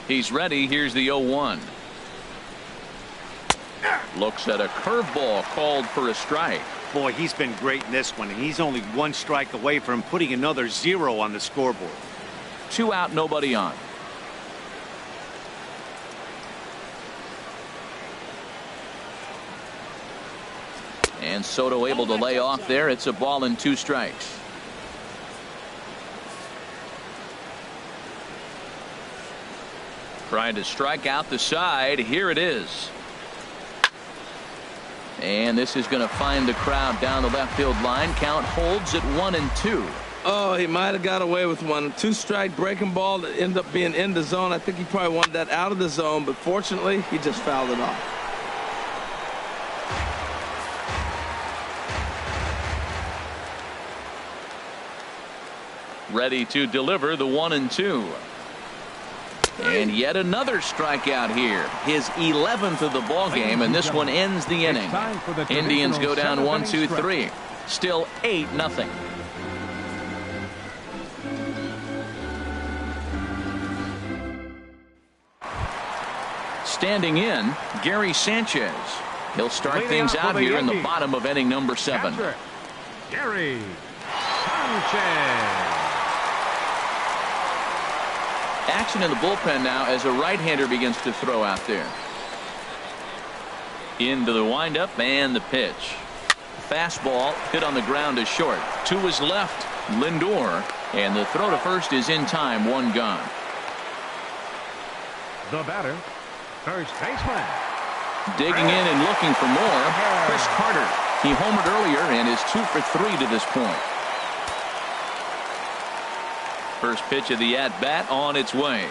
He's ready. Here's the 0-1. Looks at a curveball called for a strike. Boy, he's been great in this one. He's only 1 strike away from putting another 0 on the scoreboard. 2 out, nobody on. And Soto able to lay off there. It's a ball and 2 strikes. Trying to strike out the side. Here it is. And this is going to find the crowd down the left field line. Count holds at 1-2. Oh, he might have got away with one. 2-strike breaking ball that ended up being in the zone. I think he probably wanted that out of the zone, but fortunately, he just fouled it off. Ready to deliver the 1-2. And yet another strikeout here. His 11th of the ball game, and this one ends the inning. Indians go down 1-2-3. Still 8-0. Standing in, Gary Sanchez. He'll start things out here in the bottom of inning number 7. Gary Sanchez. Action in the bullpen now as a right-hander begins to throw out there. Into the windup and the pitch. Fastball hit on the ground to short. To his left, Lindor, and the throw to first is in time. 1 gone. The batter, first baseman. Digging in and looking for more, Chris Carter. He homered earlier and is 2 for 3 to this point. First pitch of the at-bat on its way.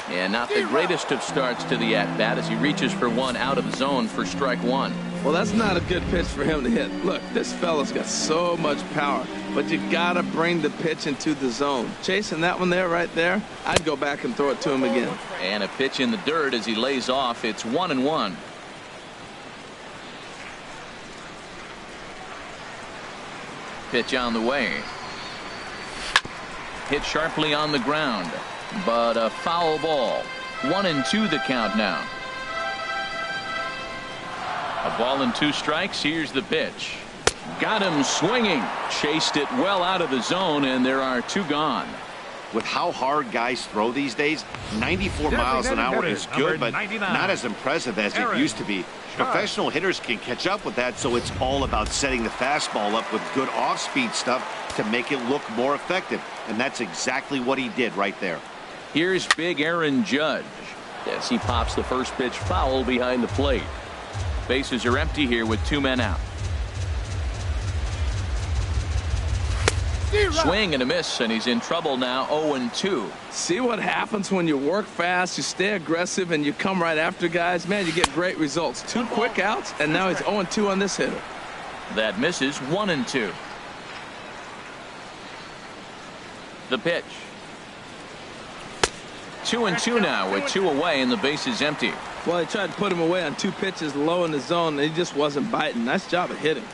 And not the greatest of starts to the at-bat as he reaches for one out of the zone for strike 1. Well, that's not a good pitch for him to hit. Look, this fella's got so much power, but you got to bring the pitch into the zone. Chasing that one there, right there, I'd go back and throw it to him again. And a pitch in the dirt as he lays off. It's 1-1. Pitch on the way. Hit sharply on the ground, but a foul ball. 1-2 the count now. A ball and 2 strikes. Here's the pitch. Got him swinging. Chased it well out of the zone, and there are 2 gone. With how hard guys throw these days, 94 miles an hour is good, but not as impressive as it used to be. Professional hitters can catch up with that, so it's all about setting the fastball up with good off-speed stuff to make it look more effective. And that's exactly what he did right there. Here's big Aaron Judge as he pops the first pitch foul behind the plate. Bases are empty here with 2 men out. Swing and a miss, and he's in trouble now. 0-2. See what happens when you work fast, you stay aggressive, and you come right after guys. Man, you get great results. 2 quick outs, and now he's 0-2 on this hitter. That misses. 1-2. The pitch. 2-2 now with 2 away, and the base is empty. Well, he tried to put him away on 2 pitches low in the zone, and he just wasn't biting. Nice job of hitting.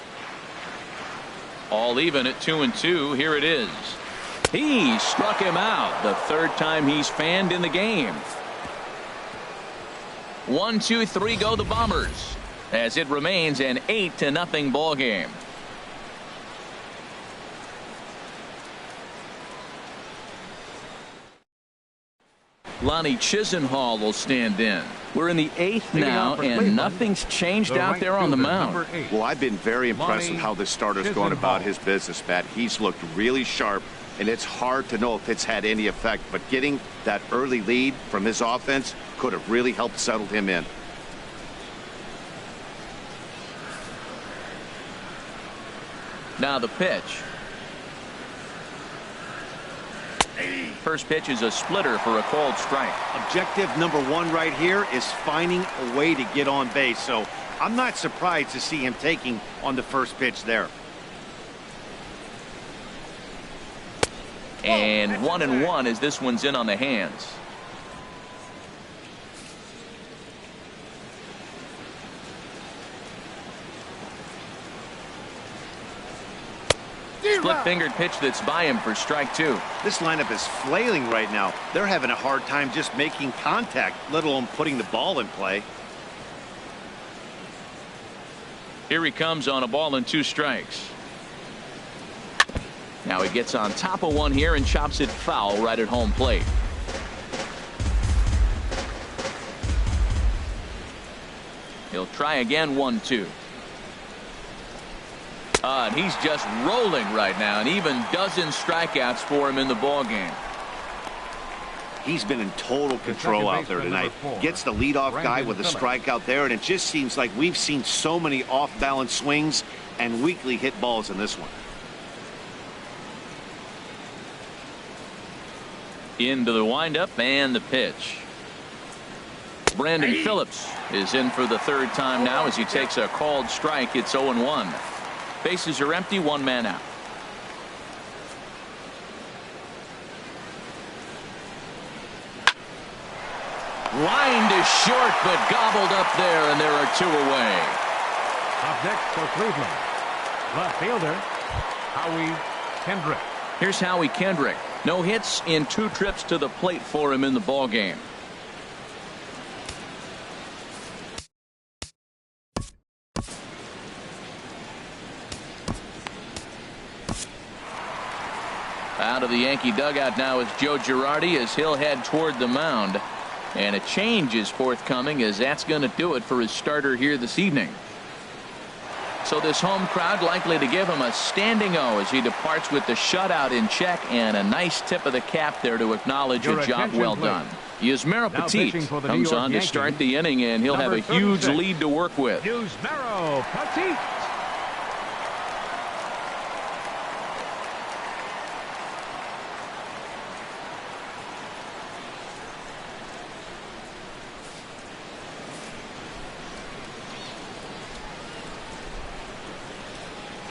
All even at 2-2. Here it is. He struck him out. The 3rd time he's fanned in the game. 1-2-3 go the Bombers as it remains an 8-0 ball game. Lonnie Chisenhall will stand in. We're in the 8th now, and nothing's changed out there on the mound. Well, I've been very impressed with how this starter's going about his business, Matt. He's looked really sharp, and it's hard to know if it's had any effect. But getting that early lead from his offense could have really helped settle him in. Now the pitch. First pitch is a splitter for a called strike. Objective number one right here is finding a way to get on base. So I'm not surprised to see him taking on the first pitch there. And 1-1 as this one's in on the hands. Split-fingered pitch that's by him for strike two. This lineup is flailing right now. They're having a hard time just making contact, let alone putting the ball in play. Here he comes on a ball and 2 strikes. Now he gets on top of one here and chops it foul right at home plate. He'll try again, 1-2. And he's just rolling right now, and even dozens strikeouts for him in the ball game. He's been in total control out there tonight. Gets the leadoff guy with a strikeout there, and it just seems like we've seen so many off-balance swings and weakly hit balls in this one. Into the windup and the pitch. Brandon Phillips is in for the 3rd time now as he takes a called strike. It's 0-1. Bases are empty, 1 man out. Lined is short, but gobbled up there, and there are 2 away. Up next for Cleveland, left fielder Howie Kendrick. Here's Howie Kendrick. No hits in 2 trips to the plate for him in the ball game. Out of the Yankee dugout now is Joe Girardi as he'll head toward the mound. And a change is forthcoming as that's going to do it for his starter here this evening. So this home crowd likely to give him a standing O as he departs with the shutout in check, and a nice tip of the cap there to acknowledge a job well done. Yusmeiro Petit comes on to start the inning, and he'll have a huge lead to work with. Yusmeiro Petit.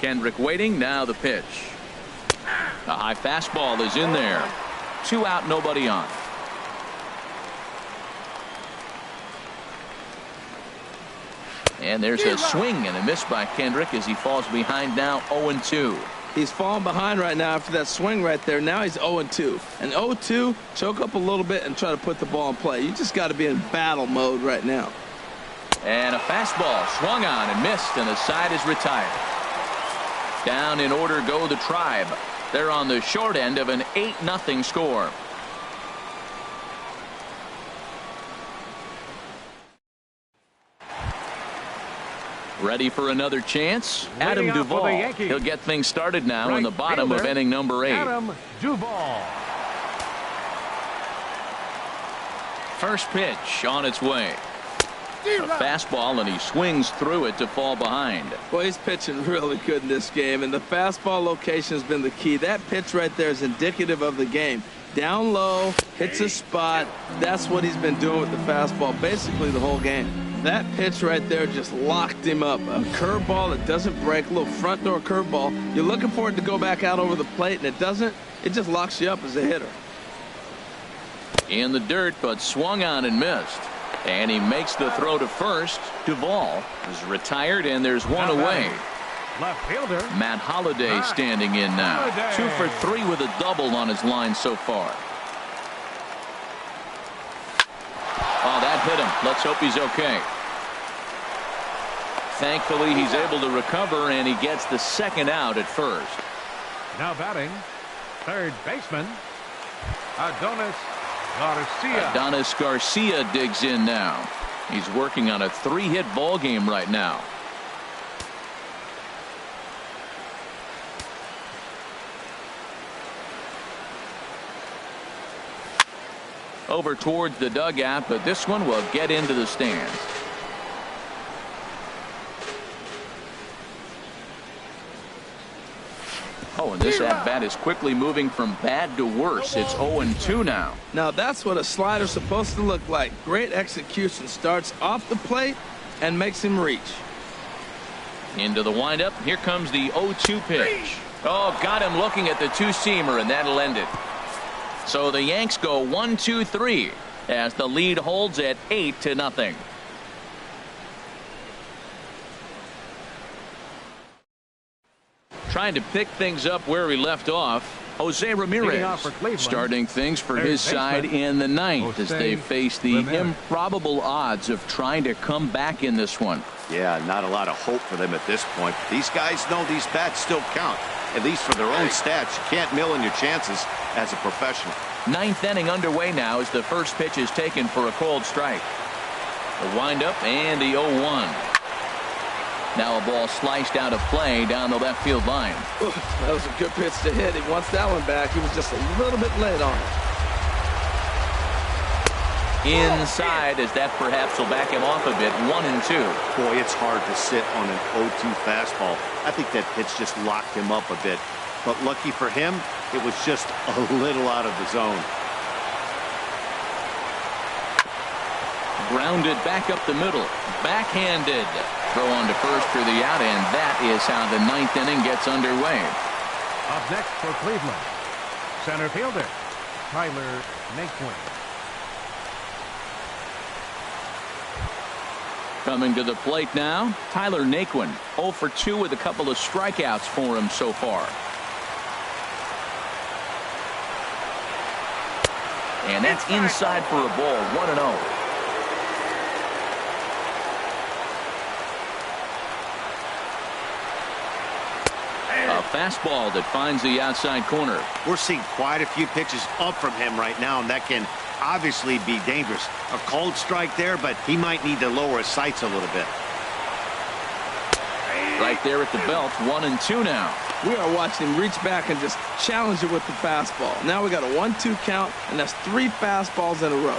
Kendrick waiting. Now the pitch. A high fastball is in there. 2 out, nobody on. And there's a swing and a miss by Kendrick as he falls behind now 0-2. He's falling behind right now after that swing right there. Now he's 0-2. And 0-2, choke up a little bit and try to put the ball in play. You just got to be in battle mode right now. And a fastball swung on and missed, and the side is retired. Down in order go the Tribe. They're on the short end of an 8-0 score. Ready for another chance? Adam Duvall. He'll get things started now in the bottom of inning number 8. Adam Duvall. First pitch on its way. A fastball, and he swings through it to fall behind. Well, he's pitching really good in this game, and the fastball location has been the key. That pitch right there is indicative of the game. Down low, hits a spot. That's what he's been doing with the fastball basically the whole game. That pitch right there just locked him up. A curveball that doesn't break, a little front door curveball. You're looking for it to go back out over the plate, and it doesn't. It just locks you up as a hitter. In the dirt, but swung on and missed. And he makes the throw to first. Duvall is retired, and there's 1 away. Left fielder Matt Holliday standing in now. 2 for 3 with a double on his line so far. Oh, that hit him. Let's hope he's okay. Thankfully, he's able to recover, and he gets the 2nd out at first. Now batting, third baseman Adonis Garcia. Adonis Garcia digs in now. He's working on a 3-hit ball game right now. over towards the dugout, but this one will get into the stands. Oh, and this at-bat is quickly moving from bad to worse. It's 0-2 now. Now that's what a slider's supposed to look like. Great execution. Starts off the plate and makes him reach. Into the windup. Here comes the 0-2 pitch. Oh, got him looking at the two-seamer, and that'll end it. So the Yanks go 1-2-3 as the lead holds at 8-0. Trying to pick things up where we left off, Jose Ramirez starting things for his side in the ninth as they face the improbable odds of trying to come back in this one. Yeah, not a lot of hope for them at this point. These guys know these bats still count, at least for their own stats. You can't mill in your chances as a professional. Ninth inning underway now as the first pitch is taken for a cold strike. The windup and the 0-1. Now a ball sliced out of play down the left field line. Ooh, that was a good pitch to hit. He wants that one back. He was just a little bit late on it. Inside as that perhaps will back him off a bit. 1-2. Boy, it's hard to sit on an 0-2 fastball. I think that pitch just locked him up a bit. But lucky for him, it was just a little out of the zone. Grounded back up the middle. Backhanded. Throw on to first for the out, and that is how the ninth inning gets underway. Up next for Cleveland, center fielder Tyler Naquin. Coming to the plate now, Tyler Naquin, 0 for 2 with a couple of strikeouts for him so far. And that's inside for a ball. 1-0. A fastball that finds the outside corner. We're seeing quite a few pitches up from him right now, and that can obviously be dangerous. A cold strike there, but he might need to lower his sights a little bit. Right there at the belt. 1-2 now. We are watching him reach back and just challenge it with the fastball. Now we got a 1-2 count, and that's 3 fastballs in a row.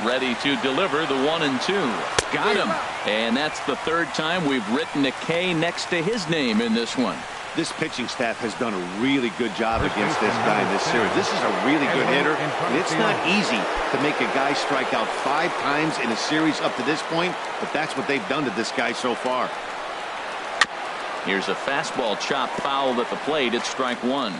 Ready to deliver the 1-2. Got him. And that's the third time we've written a K next to his name in this one. This pitching staff has done a really good job against this guy in this series. This is a really good hitter, and it's not easy to make a guy strike out 5 times in a series up to this point, but that's what they've done to this guy so far. Here's a fastball chopped foul at the plate. It's strike 1.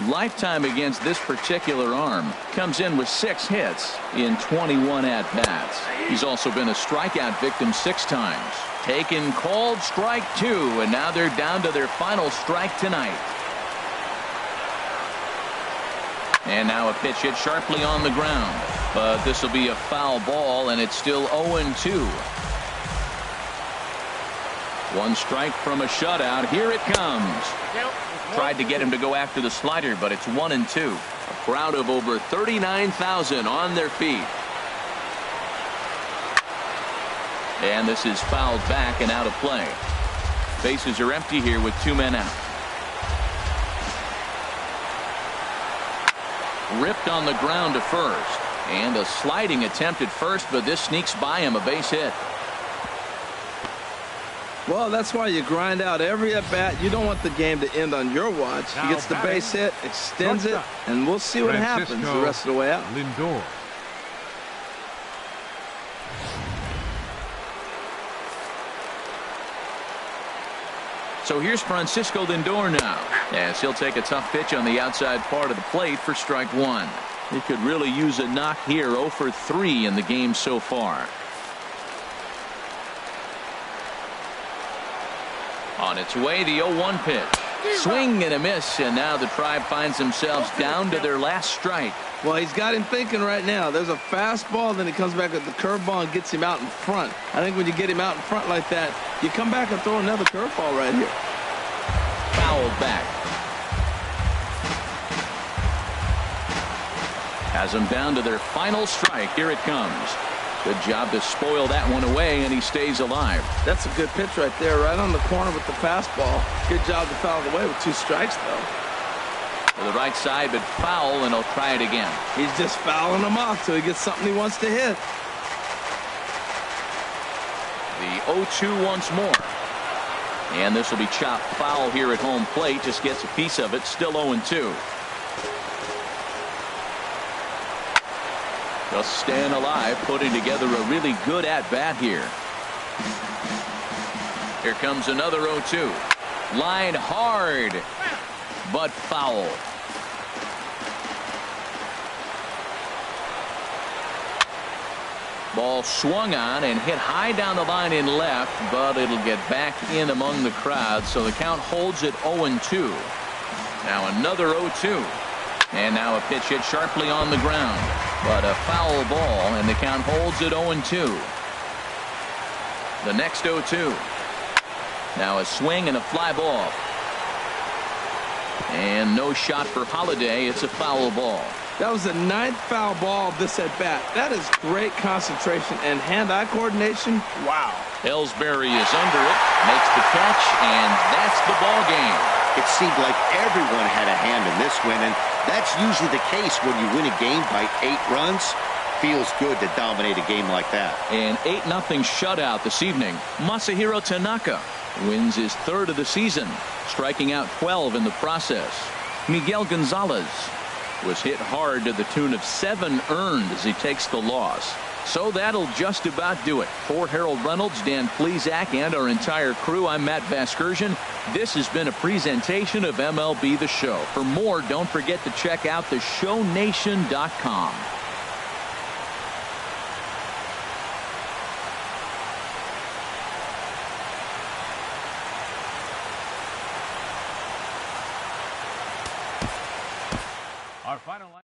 Lifetime against this particular arm. Comes in with 6 hits in 21 at-bats. He's also been a strikeout victim 6 times. Taken called strike 2, and now they're down to their final strike tonight. And now a pitch hit sharply on the ground. But this will be a foul ball, and it's still 0-2. 1 strike from a shutout. Here it comes. Tried to get him to go after the slider, but it's 1-2. A crowd of over 39,000 on their feet. And this is fouled back and out of play. Bases are empty here with 2 men out. Ripped on the ground to first. And a sliding attempt at first, but this sneaks by him, a base hit. Well, that's why you grind out every at-bat. You don't want the game to end on your watch. He gets the base hit, extends it, and we'll see what happens the rest of the way out. Lindor. So here's Francisco Lindor now, as he'll take a tough pitch on the outside part of the plate for strike 1. He could really use a knock here. 0 for 3 in the game so far. On its way, the 0-1 pitch. Swing and a miss, and now the Tribe finds themselves down to their last strike. Well, he's got him thinking right now. There's a fastball, then he comes back with the curveball and gets him out in front. I think when you get him out in front like that, you come back and throw another curveball right here. Fouled back. Has them down to their final strike. Here it comes. Good job to spoil that one away, and he stays alive. That's a good pitch right there, right on the corner with the fastball. Good job to foul it away with 2 strikes, though. To the right side, but foul, and he'll try it again. He's just fouling them off till he gets something he wants to hit. The 0-2 once more. And this will be chopped foul here at home plate. Just gets a piece of it. Still 0-2. Just staying alive, putting together a really good at-bat here. Here comes another 0-2. Line hard, but foul. Ball swung on and hit high down the line in left, but it'll get back in among the crowd, so the count holds at 0-2. Now another 0-2. And now a pitch hit sharply on the ground, but a foul ball, and the count holds at 0-2. The next 0-2. Now a swing and a fly ball. And no shot for Holiday. It's a foul ball. That was the 9th foul ball of this at bat. That is great concentration and hand-eye coordination. Wow. Ellsbury is under it, makes the catch, and that's the ball game. It seemed like everyone had a hand in this win, and that's usually the case when you win a game by 8 runs. Feels good to dominate a game like that. An 8-0 shutout this evening. Masahiro Tanaka wins his 3rd of the season, striking out 12 in the process. Miguel Gonzalez was hit hard to the tune of 7 earned as he takes the loss. So that'll just about do it. For Harold Reynolds, Dan Plesac, and our entire crew, I'm Matt Vasgersian. This has been a presentation of MLB The Show. For more, don't forget to check out theshownation.com. Our final line.